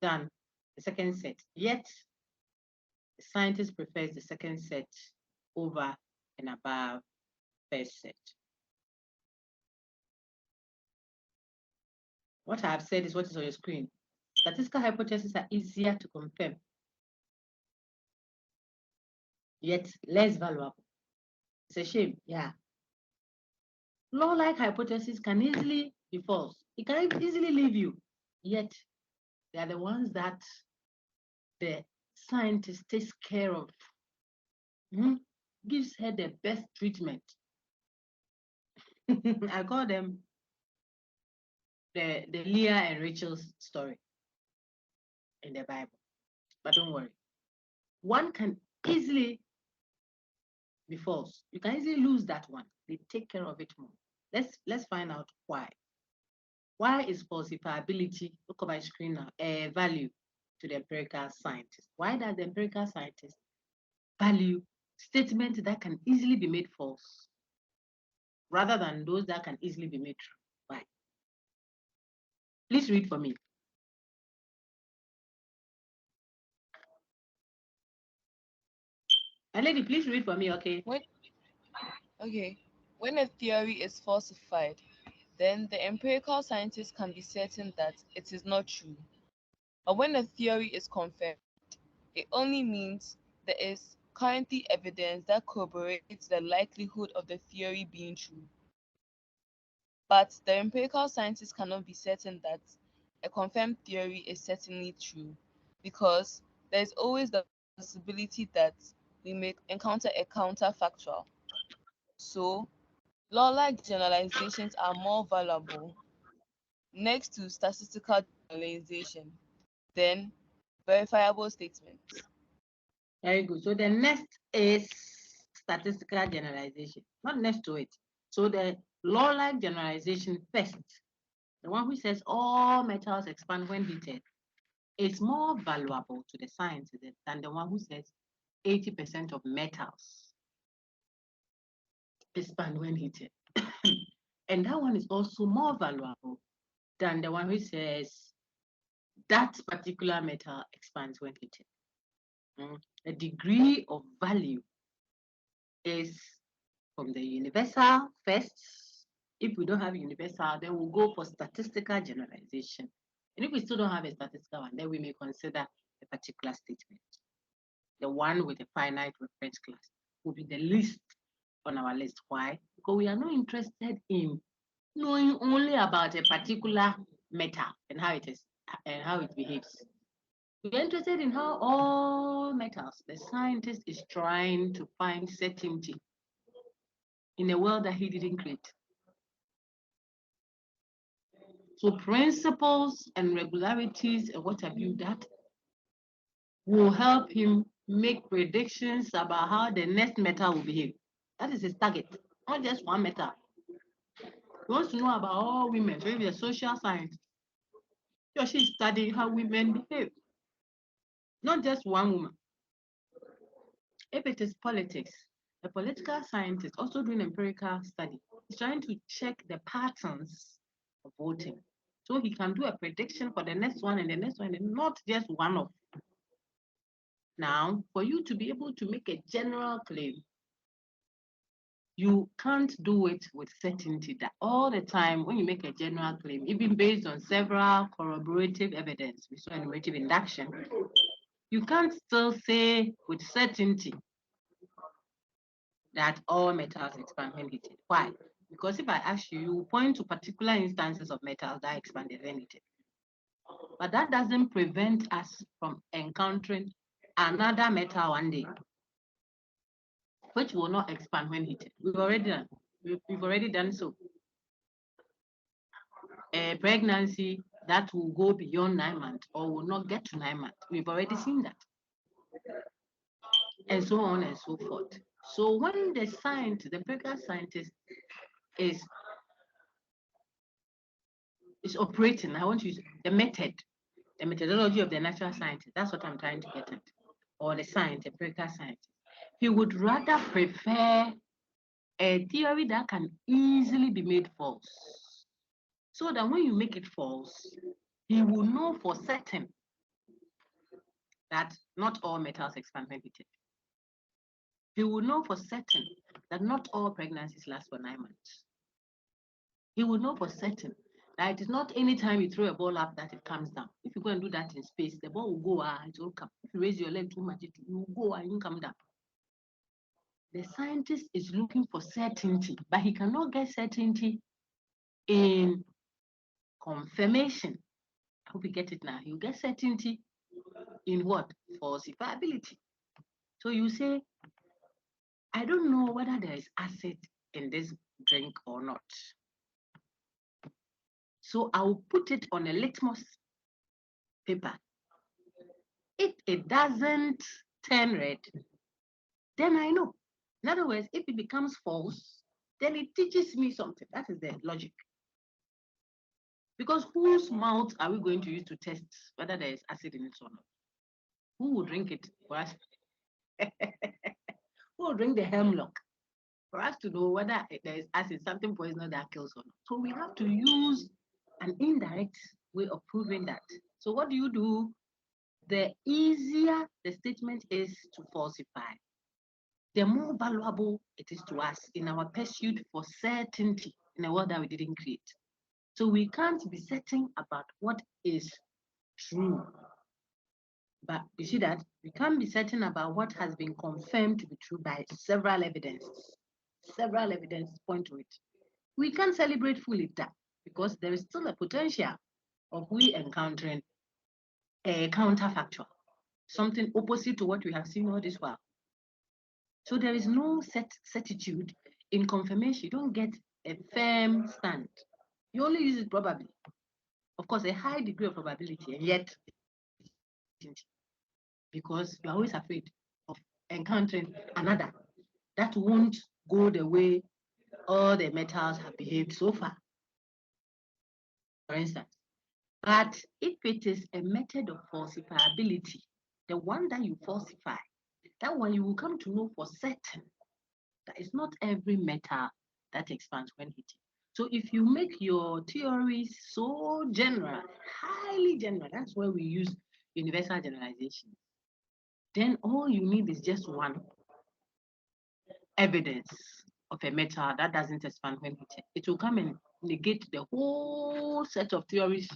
S1: than the second set. Yet, the scientist prefers the second set over and above first set. What I have said is what is on your screen. Statistical hypotheses are easier to confirm, yet less valuable. It's a shame, yeah. Law-like hypotheses can easily be false. It can easily leave you, yet they are the ones that the scientist takes care of, gives her the best treatment. I call them the Leah and Rachel's story in the Bible. But don't worry. One can easily be false. You can easily lose that one. They take care of it more. Let's find out why. Why is falsifiability, look at my screen now, a value to the empirical scientist? Why does the empirical scientist value statements that can easily be made false rather than those that can easily be made true? Why? Please read for me. My lady, please read for me, okay?
S7: When a theory is falsified, then the empirical scientist can be certain that it is not true. But when a theory is confirmed, it only means there is currently evidence that corroborates the likelihood of the theory being true. But the empirical scientists cannot be certain that a confirmed theory is certainly true, because there's always the possibility that we may encounter a counterfactual. So, law-like generalizations are more valuable next to statistical generalization than verifiable statements.
S1: Very good. So the next is statistical generalization, not next to it. So the law-like generalization first, the one who says all metals expand when heated, is more valuable to the scientist than the one who says 80% of metals expand when heated. And that one is also more valuable than the one who says that particular metal expands when heated. The degree of value is from the universal first. If we don't have universal, then we'll go for statistical generalization. And if we still don't have a statistical one, then we may consider a particular statement. The one with a finite reference class will be the least on our list. Why? Because we are not interested in knowing only about a particular metal and how it is and how it behaves. We're interested in how all metals, the scientist is trying to find certainty in a world that he didn't create. So principles and regularities and what have you that will help him make predictions about how the next metal will behave. That is his target, not just one metal. He wants to know about all women. So if he's a social science, he or she is studying how women behave, not just one woman. If it is politics, a political scientist also doing empirical study is trying to check the patterns of voting. So he can do a prediction for the next one and the next one, and not just one of. Now, for you to be able to make a general claim, you can't do it with certainty that all the time when you make a general claim, even based on several corroborative evidence, we saw enumerative induction, you can't still say with certainty that all metals expand when heated. Why? Because if I ask you, you point to particular instances of metals that expanded when heated. But that doesn't prevent us from encountering another metal one day, which will not expand when heated. We've already done so. A pregnancy that will go beyond 9 months or will not get to 9 months. We've already seen that. And so on and so forth. So when the scientist, the empirical scientist is operating, I want to use the methodology of the natural scientist. That's what I'm trying to get at. Or the science, empirical scientist. He would rather prefer a theory that can easily be made false. So that when you make it false, he will know for certain that not all metals expand when heated. He will know for certain that not all pregnancies last for 9 months. He will know for certain that it is not any time you throw a ball up that it comes down. If you go and do that in space, the ball will go and it will come. If you raise your leg too much, it will go and it will come down. The scientist is looking for certainty, but he cannot get certainty in confirmation. I hope you get it now. You get certainty in what? Falsifiability. So you say, I don't know whether there is acid in this drink or not. So I will put it on a litmus paper. If it doesn't turn red, then I know. In other words, if it becomes false, then it teaches me something. That is the logic. Because whose mouth are we going to use to test whether there is acid in it or not? Who will drink it for us? Who will drink the hemlock for us to know whether there is acid, something poisonous that kills or not? So we have to use an indirect way of proving that. So what do? The easier the statement is to falsify, the more valuable it is to us in our pursuit for certainty in a world that we didn't create. So we can't be certain about what is true. But you see that we can't be certain about what has been confirmed to be true by several evidences. Several evidences point to it. we can't celebrate fully that because there is still a potential of we encountering a counterfactual, something opposite to what we have seen all this while. So there is no certitude in confirmation. You don't get a firm stand. You only use it probably. Of course, a high degree of probability, and yet because you're always afraid of encountering another that won't go the way all the metals have behaved so far, for instance. But if it is a method of falsifiability, the one that you falsify, that one you will come to know for certain that it's not every metal that expands when heated. So if you make your theories so general, highly general, that's where we use universal generalization. Then all you need is just one evidence of a metal that doesn't expand when heated. It will come and negate the whole set of theories,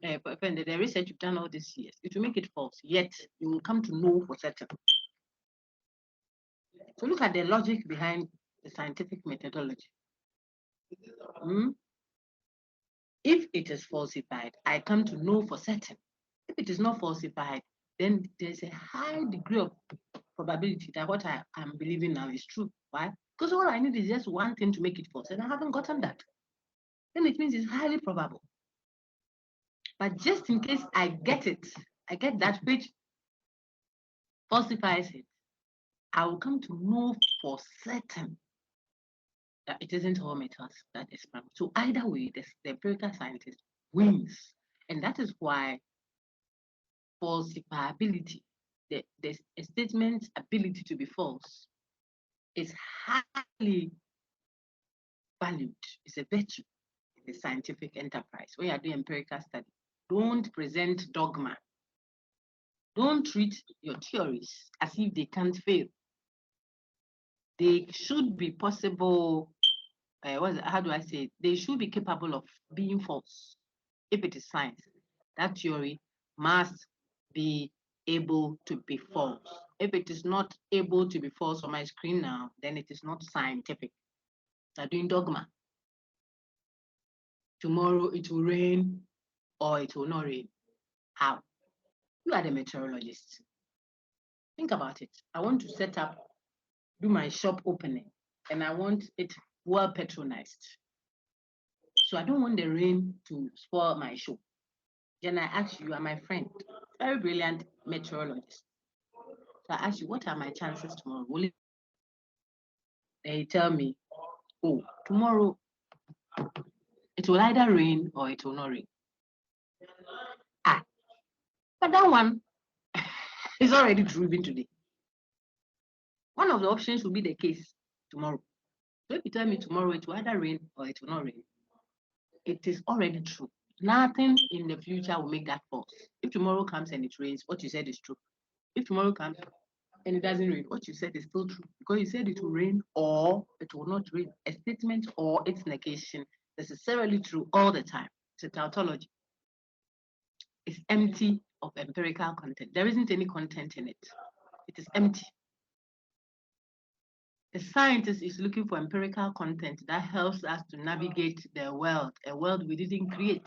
S1: the research you've done all these years. It will make it false, yet you will come to know for certain. So look at the logic behind the scientific methodology. If it is falsified, I come to know for certain. If it is not falsified, then there's a high degree of probability that what I am believing now is true. Why? Because all I need is just one thing to make it false, and I haven't gotten that. Then it means it's highly probable. But just in case I get it, I get that which falsifies it, I will come to know for certain that it isn't all metals that expand. So either way, the empirical scientist wins. And that is why falsifiability, the statement's ability to be false, is highly valued. It's a virtue in the scientific enterprise. When you are doing empirical study, don't present dogma. Don't treat your theories as if they can't fail. They should be possible. How do I say it? They should be capable of being false. If it is science, that theory must be able to be false. If it is not able to be false on my screen now, then it is not scientific. They're doing dogma. Tomorrow it will rain or it will not rain. How? You are the meteorologist. Think about it. I want to do my shop opening, and I want it well patronized. So I don't want the rain to spoil my show. Then I ask you, are my friend, very brilliant meteorologist. So I ask you, what are my chances tomorrow? They tell me, oh, tomorrow it will either rain or it will not rain. But that one is already true even today. One of the options will be the case tomorrow. So if you tell me tomorrow it will either rain or it will not rain, it is already true. Nothing in the future will make that false. If tomorrow comes and it rains, what you said is true. If tomorrow comes and it doesn't rain, what you said is still true because you said it will rain or it will not rain. A statement or its negation necessarily true all the time. It's a tautology. It's empty of empirical content. There isn't any content in it. It is empty. The scientist is looking for empirical content that helps us to navigate the world, a world we didn't create.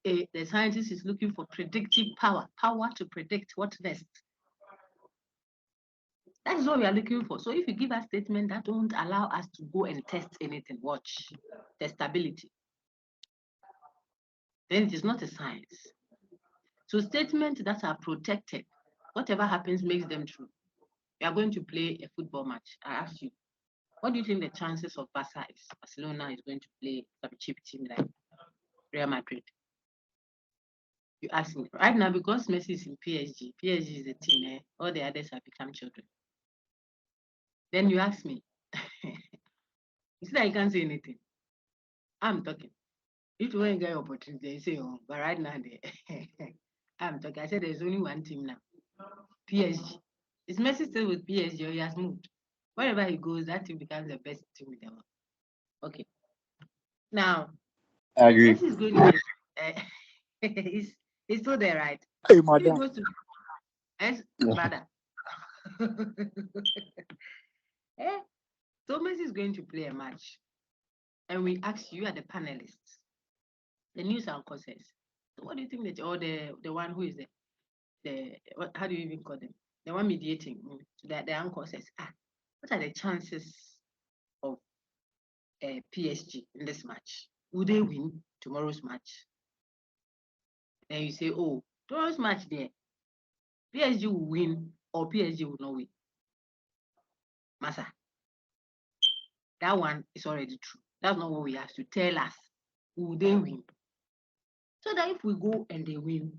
S1: The scientist is looking for predictive power to predict what next. That is what we are looking for. So if you give a statement that don't allow us to go and test anything, watch testability, then it is not a science. So statements that are protected, whatever happens makes them true. We are going to play a football match. I ask you, what do you think the chances of Barcelona is going to play some cheap team like Real Madrid? You ask me right now because Messi is in PSG. PSG is a team. All the others have become children. Then you ask me, you see that I can't say anything. I'm talking. If you want to get your opportunity, they say, oh, but right now, I'm talking. I said there's only one team now, PSG. Is Messi still with PSG or he has moved? Wherever he goes, that team becomes the best team in the world. Okay. Now,
S5: I agree.
S1: Messi is going to he's still there, right?
S4: Hey,
S1: If he
S4: madam.
S1: goes to brother. So Messi is going to play a match and we ask you, are the panelists, the news anchor says, so what do you think that, or the one who is what, how do you even call them? The one mediating, so that the anchor says, what are the chances of PSG in this match? Will they win tomorrow's match? Then you say, oh, tomorrow's match there, PSG will win or PSG will not win. Massa, that one is already true. That's not what we have to tell us. Will they win? So that if we go and they win,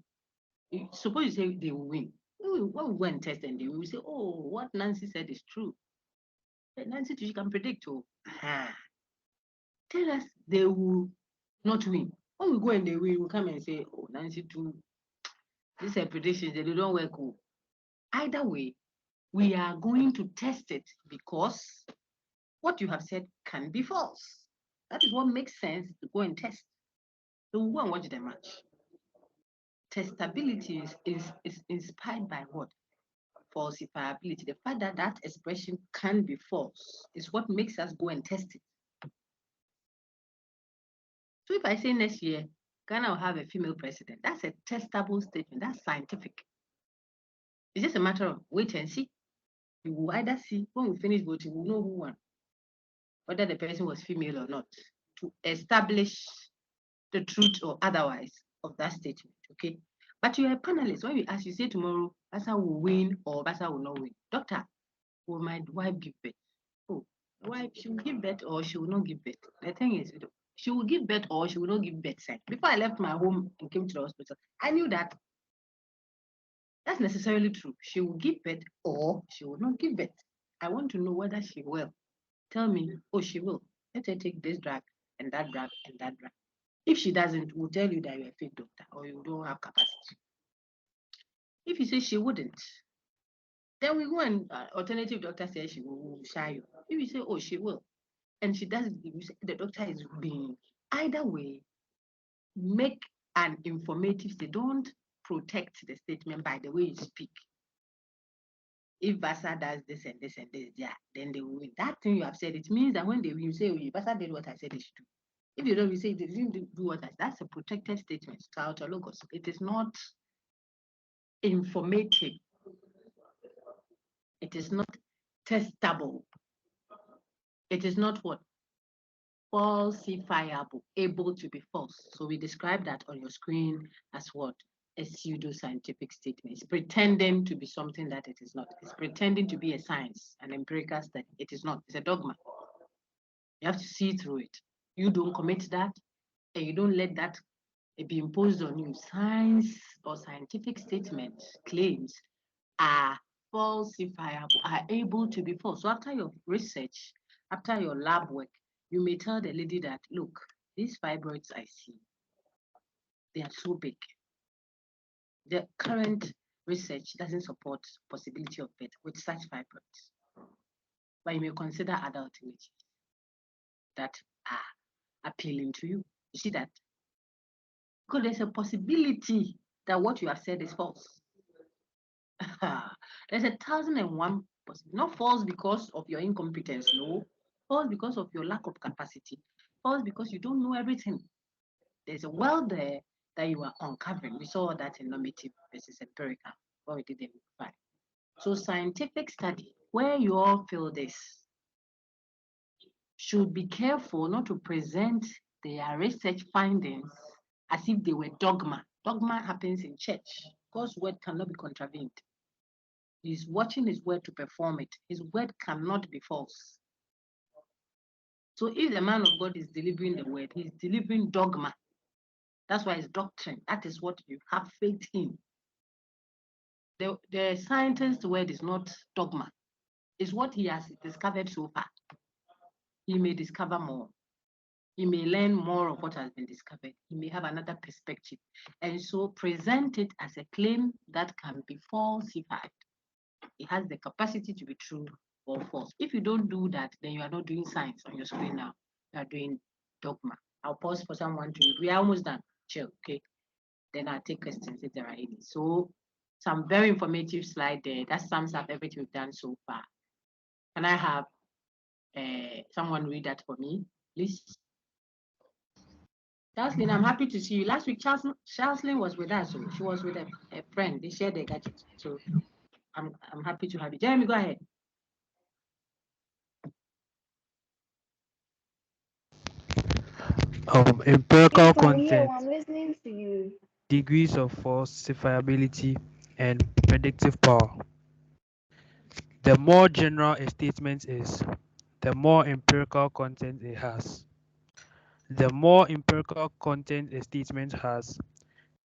S1: suppose you say they will win. When we go and test and they will say, oh, what Nancy said is true. Nancy, she can predict. Oh, tell us they will not win. When we go and they win, we come and say, oh, Nancy too. These are predictions, they don't work. Oh. Either way, we are going to test it because what you have said can be false. That is what makes sense to go and test. So we go and watch the match. Testability is inspired by what? Falsifiability. The fact that that expression can be false is what makes us go and test it. So if I say next year, Ghana will have a female president, that's a testable statement. That's scientific. It's just a matter of wait and see. You will either see, when we finish voting, we'll know who won, whether the person was female or not, to establish the truth or otherwise of that statement, okay? But you're a panelist. When we ask you, say tomorrow, Basa will win or Basa will not win. Doctor, will my wife give birth? Oh, wife, she will give birth or she will not give birth. The thing is, she will give birth or she will not give birth. Before I left my home and came to the hospital, I knew that that's necessarily true. She will give birth or she will not give birth. I want to know whether she will. Tell me, oh, she will. Let her take this drug and that drug and that drug. If she doesn't, we'll tell you that you're a fake doctor or you don't have capacity. If you say she wouldn't, then we go and alternative doctor says she will shy you. If you say, oh, she will, and she doesn't, you say the doctor is being, either way, make an informative, they don't protect the statement by the way you speak. If Basa does this and this and this, yeah, then they will win. That thing you have said, it means that when they win, you say, oh, Basa did what I said they should do. If you don't, you say they didn't do what I said. That's a protected statement, tautologos. It is not informative. It is not testable. It is not what? Falsifiable, able to be false. So we describe that on your screen as what? A pseudo-scientific statement. It's pretending to be something that it is not. It's pretending to be a science, an empirical study. It is not. It's a dogma. You have to see through it. You don't commit that, and you don't let that be imposed on you. Science or scientific statements, claims are falsifiable, are able to be false. So after your research, after your lab work, you may tell the lady that, look, these fibroids I see, they are so big. The current research doesn't support possibility of birth with such fibroids. But you may consider other alternatives that are appealing to you. You see that? Because there's a possibility that what you have said is false. There's 1,001 possibility. Not false because of your incompetence, no. False because of your lack of capacity. False because you don't know everything. There's a well there that you are uncovering. We saw that in normative versus empirical when we did the five. So scientific study, where you all feel this, should be careful not to present their research findings as if they were dogma. Dogma happens in church. God's word cannot be contravened. He's watching his word to perform it. His word cannot be false. So if the man of God is delivering the word, he's delivering dogma. That's why it's doctrine. That is what you have faith in. The scientist's word is not dogma. It's what he has discovered so far. He may discover more. He may learn more of what has been discovered. He may have another perspective. And so present it as a claim that can be falsified. It has the capacity to be true or false. If you don't do that, then you are not doing science on your screen now. You are doing dogma. I'll pause for someone to, we are almost done. Chill, okay? Then I'll take questions if there are any. So some very informative slide there. That sums up everything we've done so far. Can I have someone read that for me, please? Charleslyn, I'm happy to see you. Last week, Charleslyn was with us. So she was with a friend. They shared their gadgets. So I'm happy to have you. Jeremy, go ahead.
S8: Empirical
S9: Yes, I'm
S8: content,
S9: here. I'm listening to you.
S8: degrees of falsifiability, and predictive power. The more general a statement is, the more empirical content it has. The more empirical content a statement has,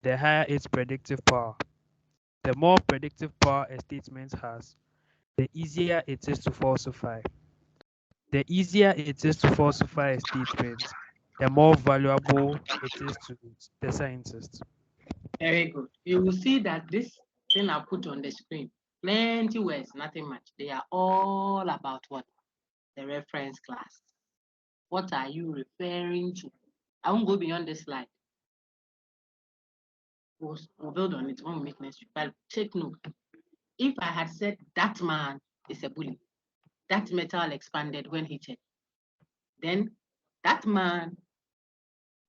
S8: the higher its predictive power. The more predictive power a statement has, the easier it is to falsify. The easier it is to falsify a statement, the more valuable it is to the scientist.
S1: Very good. You will see that this thing I put on the screen, plenty words, nothing much. They are all about what? The reference class. What are you referring to? I won't go beyond this slide. We'll build on it when we meet next week. But take note. If I had said that man is a bully, that metal expanded when hit, then that man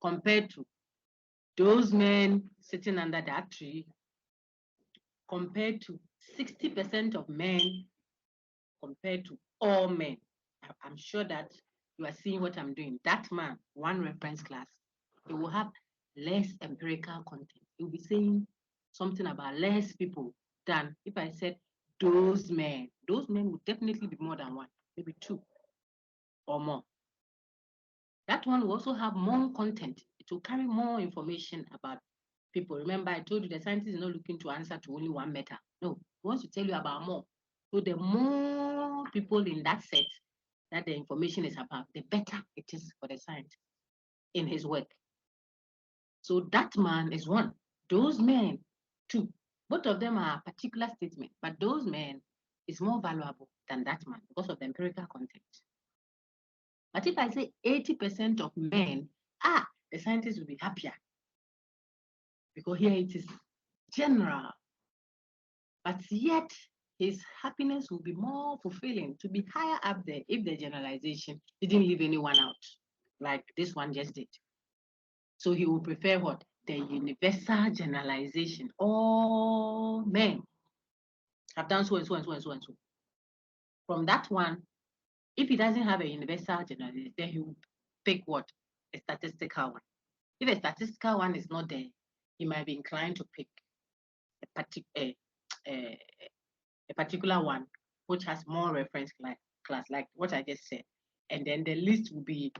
S1: compared to those men sitting under that tree, compared to 60% of men, compared to all men. I'm sure that you are seeing what I'm doing. That man, one reference class, it will have less empirical content. It will be saying something about less people than if I said those men. Those men would definitely be more than one, maybe two or more. That one will also have more content. It will carry more information about people. Remember, I told you the scientist is not looking to answer to only one matter. No, he wants to tell you about more. So the more people in that set that the information is about, the better it is for the scientist in his work. So that man is one. Those men, two. Both of them are particular statements, but those men is more valuable than that man because of the empirical content. But if I say 80% of men, the scientist will be happier because here it is general. But yet his happiness will be more fulfilling to be higher up there if the generalization didn't leave anyone out, like this one just did. So he will prefer what? The universal generalization. All men have done so and so and so and so and so. From that one, if he doesn't have a universal generalization, then he will pick what? A statistical one. If a statistical one is not there, he might be inclined to pick a particular one which has more reference class, like what I just said. And then the list will be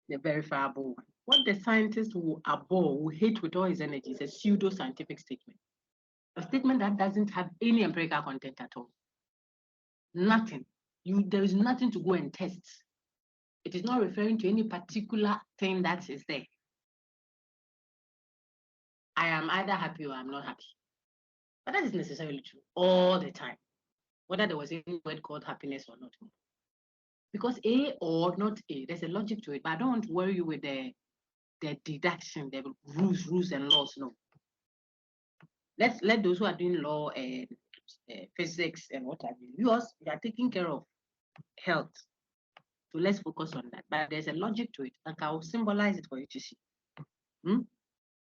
S1: the verifiable one. What the scientist will abhor, will hate with all his energy is a pseudo-scientific statement. A statement that doesn't have any empirical content at all. Nothing. There is nothing to go and test. It is not referring to any particular thing that is there. I am either happy or I'm not happy. But that is necessarily true all the time, whether there was any word called happiness or not. Because A or not A, there's a logic to it, but I don't want to worry you with the deduction, the rules and laws. No. Let's let those who are doing law and physics and what have you, you are taking care of health. So let's focus on that. But there's a logic to it, and I will symbolize it for you to see.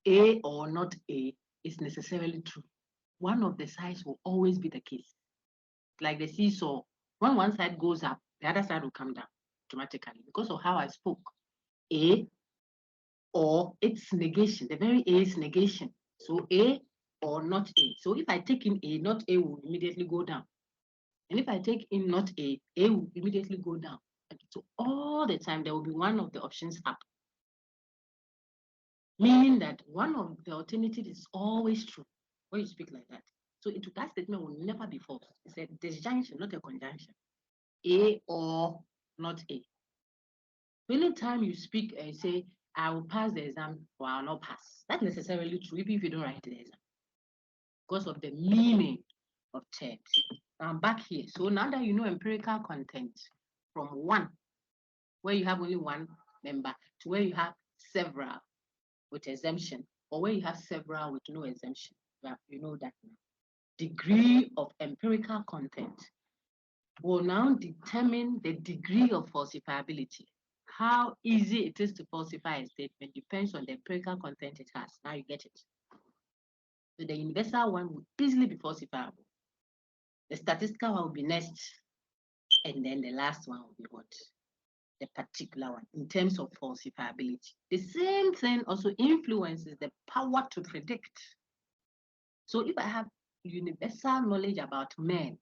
S1: A or not A is necessarily true. One of the sides will always be the case. Like the seesaw, when one side goes up, the other side will come down automatically because of how I spoke. A or its negation, the very A is negation. So A or not A. So if I take in A, not A will immediately go down. And if I take in not A, A will immediately go down. So all the time there will be one of the options up. Meaning that one of the alternatives is always true when you speak like that. So that statement will never be false. It's a disjunction, not a conjunction. A or not A. Anytime you speak and say, I will pass the exam or I will not pass, that's necessarily true, even if you don't write the exam, because of the meaning of terms. Now I'm back here. So now that you know empirical content from one, where you have only one member, to where you have several with exemption, or where you have several with no exemption. You know that now. Degree of empirical content will now determine the degree of falsifiability. how easy it is to falsify a statement depends on the empirical content it has. Now you get it. So the universal one would easily be falsifiable. The statistical one will be next. And then the last one will be what? The particular one in terms of falsifiability. The same thing also influences the power to predict. So if I have universal knowledge about men,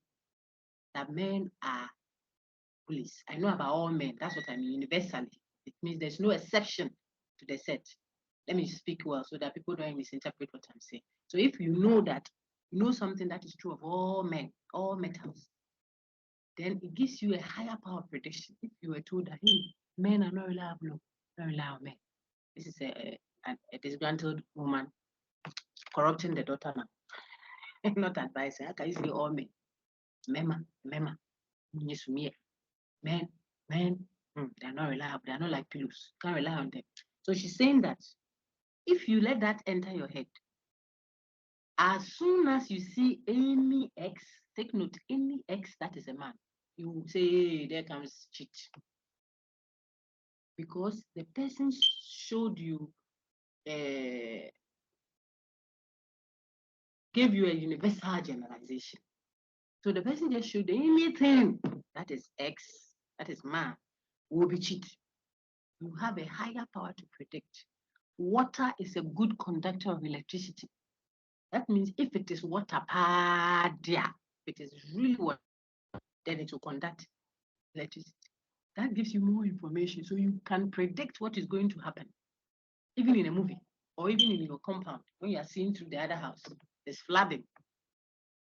S1: that men are bullies, I know about all men. That's what I mean universally. It means there's no exception to the set. Let me speak well so that people don't misinterpret what I'm saying. So if you know that, you know something that is true of all men, all metals, then it gives you a higher power of prediction. If you were told that, hey, men are not reliable, not reliable men. This is a disgruntled woman corrupting the daughter now. Not advising. How can you say all men? Mema, men, they're not reliable. They're not like pillows. Can't rely on them. So she's saying that if you let that enter your head, as soon as you see any X, take note, any X that is a man, you say, hey, there comes cheat. Because the person showed you, gave you a universal generalization. So the person just showed anything that is X, that is man, will be cheat. You have a higher power to predict. Water is a good conductor of electricity. That means if it is water, if it is really water, then it will conduct electricity. That gives you more information so you can predict what is going to happen, even in a movie or even in your compound. When you are seeing through the other house, there's flooding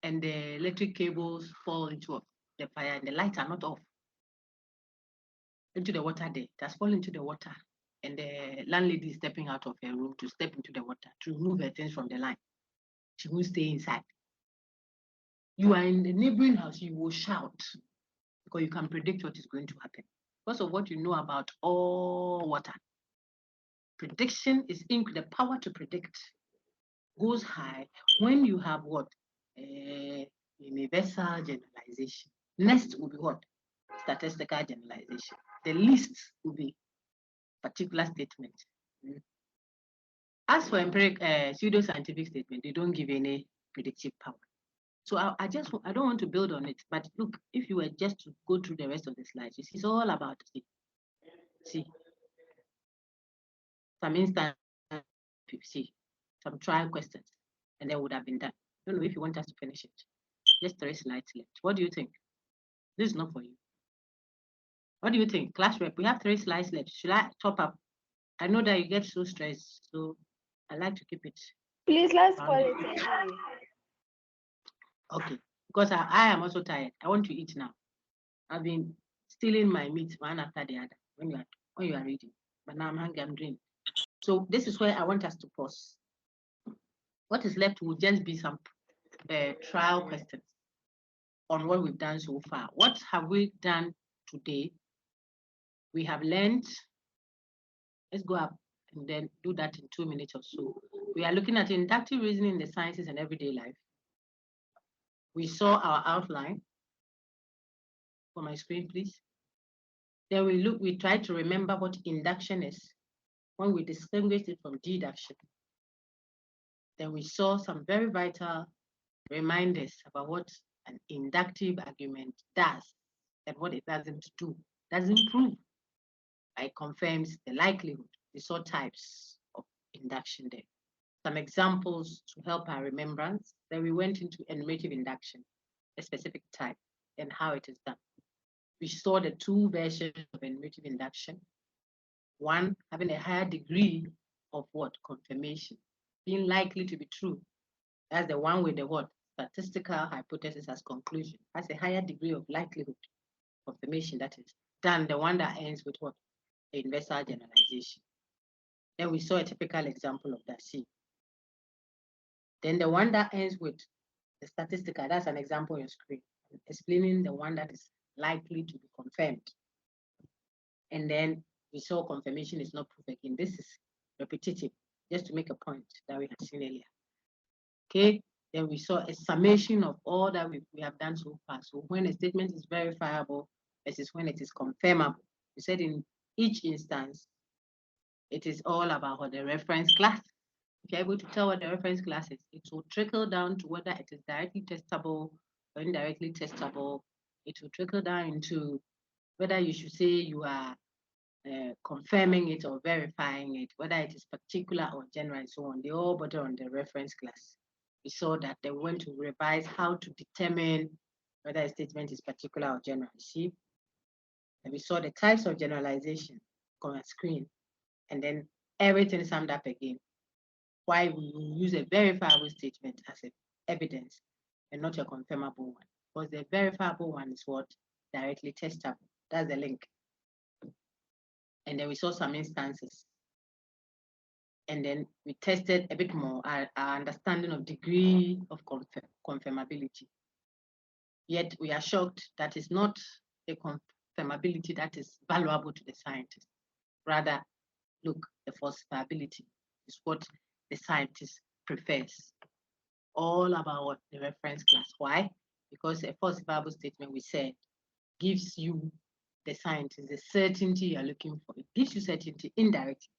S1: and the electric cables fall into the fire and the lights are not off. Into the water there, it has fallen into the water and the landlady is stepping out of her room to step into the water to remove her things from the line. She won't stay inside. You are in the neighboring house, you will shout because you can predict what is going to happen because of what you know about all water. Prediction is the power to predict goes high when you have what? Universal generalization. Next will be what? Statistical generalization. The least will be particular statement. As for pseudo-scientific statement, they don't give any predictive power. So I don't want to build on it, but look, if you were just to go through the rest of the slides, you see it's all about see some instance, see some trial questions, and they would have been done. I don't know if you want us to finish it. Just 3 slides left. What do you think? This is not for you. What do you think? Class rep, we have 3 slides left. Should I top up? I know that you get so stressed, so I like to keep it.
S9: Please, let's call it a day.
S1: Okay, because I am also tired. I want to eat now. I've been stealing my meat one after the other when you are reading, but now I'm hungry. I'm dreaming. So this is where I want us to pause. What is left will just be some trial questions on what we've done so far. What have we done today? We have learned. Let's go up and then do that in 2 minutes or so. We are looking at inductive reasoning in the sciences and everyday life. We saw our outline. For my screen, please. Then we try to remember what induction is when we distinguished it from deduction. Then we saw some very vital reminders about what an inductive argument does and what it doesn't do. Doesn't prove. It confirms the likelihood. We saw types of induction there. Some examples to help our remembrance. Then we went into enumerative induction, a specific type, and how it is done. We saw the 2 versions of enumerative induction. One having a higher degree of what? Confirmation, being likely to be true. That's the one with the what? Statistical hypothesis as conclusion. Has a higher degree of likelihood, confirmation that is, than the one that ends with what? The universal generalization. Then we saw a typical example of that. See. Then the one that ends with the statistical, that's an example on your screen, explaining the one that is likely to be confirmed. And then we saw confirmation is not proof again. This is repetitive, just to make a point that we had seen earlier. Okay, then we saw a summation of all that we have done so far. So when a statement is verifiable versus when it is confirmable. We said in each instance, it is all about what the reference class. If you're able to tell what the reference class is, it will trickle down to whether it is directly testable or indirectly testable. It will trickle down into whether you should say you are confirming it or verifying it, whether it is particular or general and so on. They all border on the reference class. We saw that they went to revise how to determine whether a statement is particular or general. See? And we saw the types of generalization on a screen, and then everything summed up again. Why we use a verifiable statement as evidence and not a confirmable one. Because the verifiable one is what? Directly testable. That's the link. And then we saw some instances. And then we tested a bit more our understanding of degree of confirmability. Yet we are shocked that it's not a confirmability that is valuable to the scientist. Rather, look, the falsifiability is what the scientist prefers. All about what the reference class. Why? Because a falsifiable statement, we said, gives you, the scientist, the certainty you're looking for. It gives you certainty indirectly.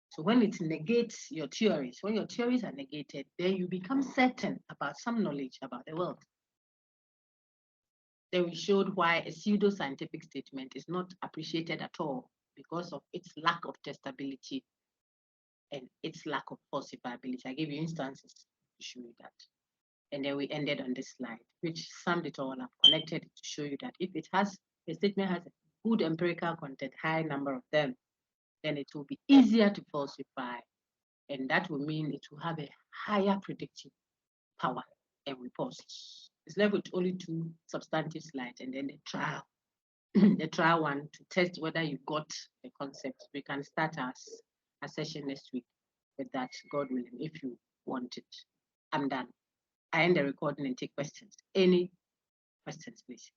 S1: So when it negates your theories, when your theories are negated, then you become certain about some knowledge about the world. Then we showed why a pseudo-scientific statement is not appreciated at all because of its lack of testability and its lack of falsifiability. I gave you instances to show you that. And then we ended on this slide, which summed it all up, connected it to show you that if it has, a statement has a good empirical content, high number of them, then it will be easier to falsify. And that will mean it will have a higher predictive power. And we pause. It's left with only 2 substantive slides and then the trial, the trial one to test whether you got the concept. We can start our session next week with that, God willing, if you want it. I'm done. I end the recording and take questions. Any questions, please?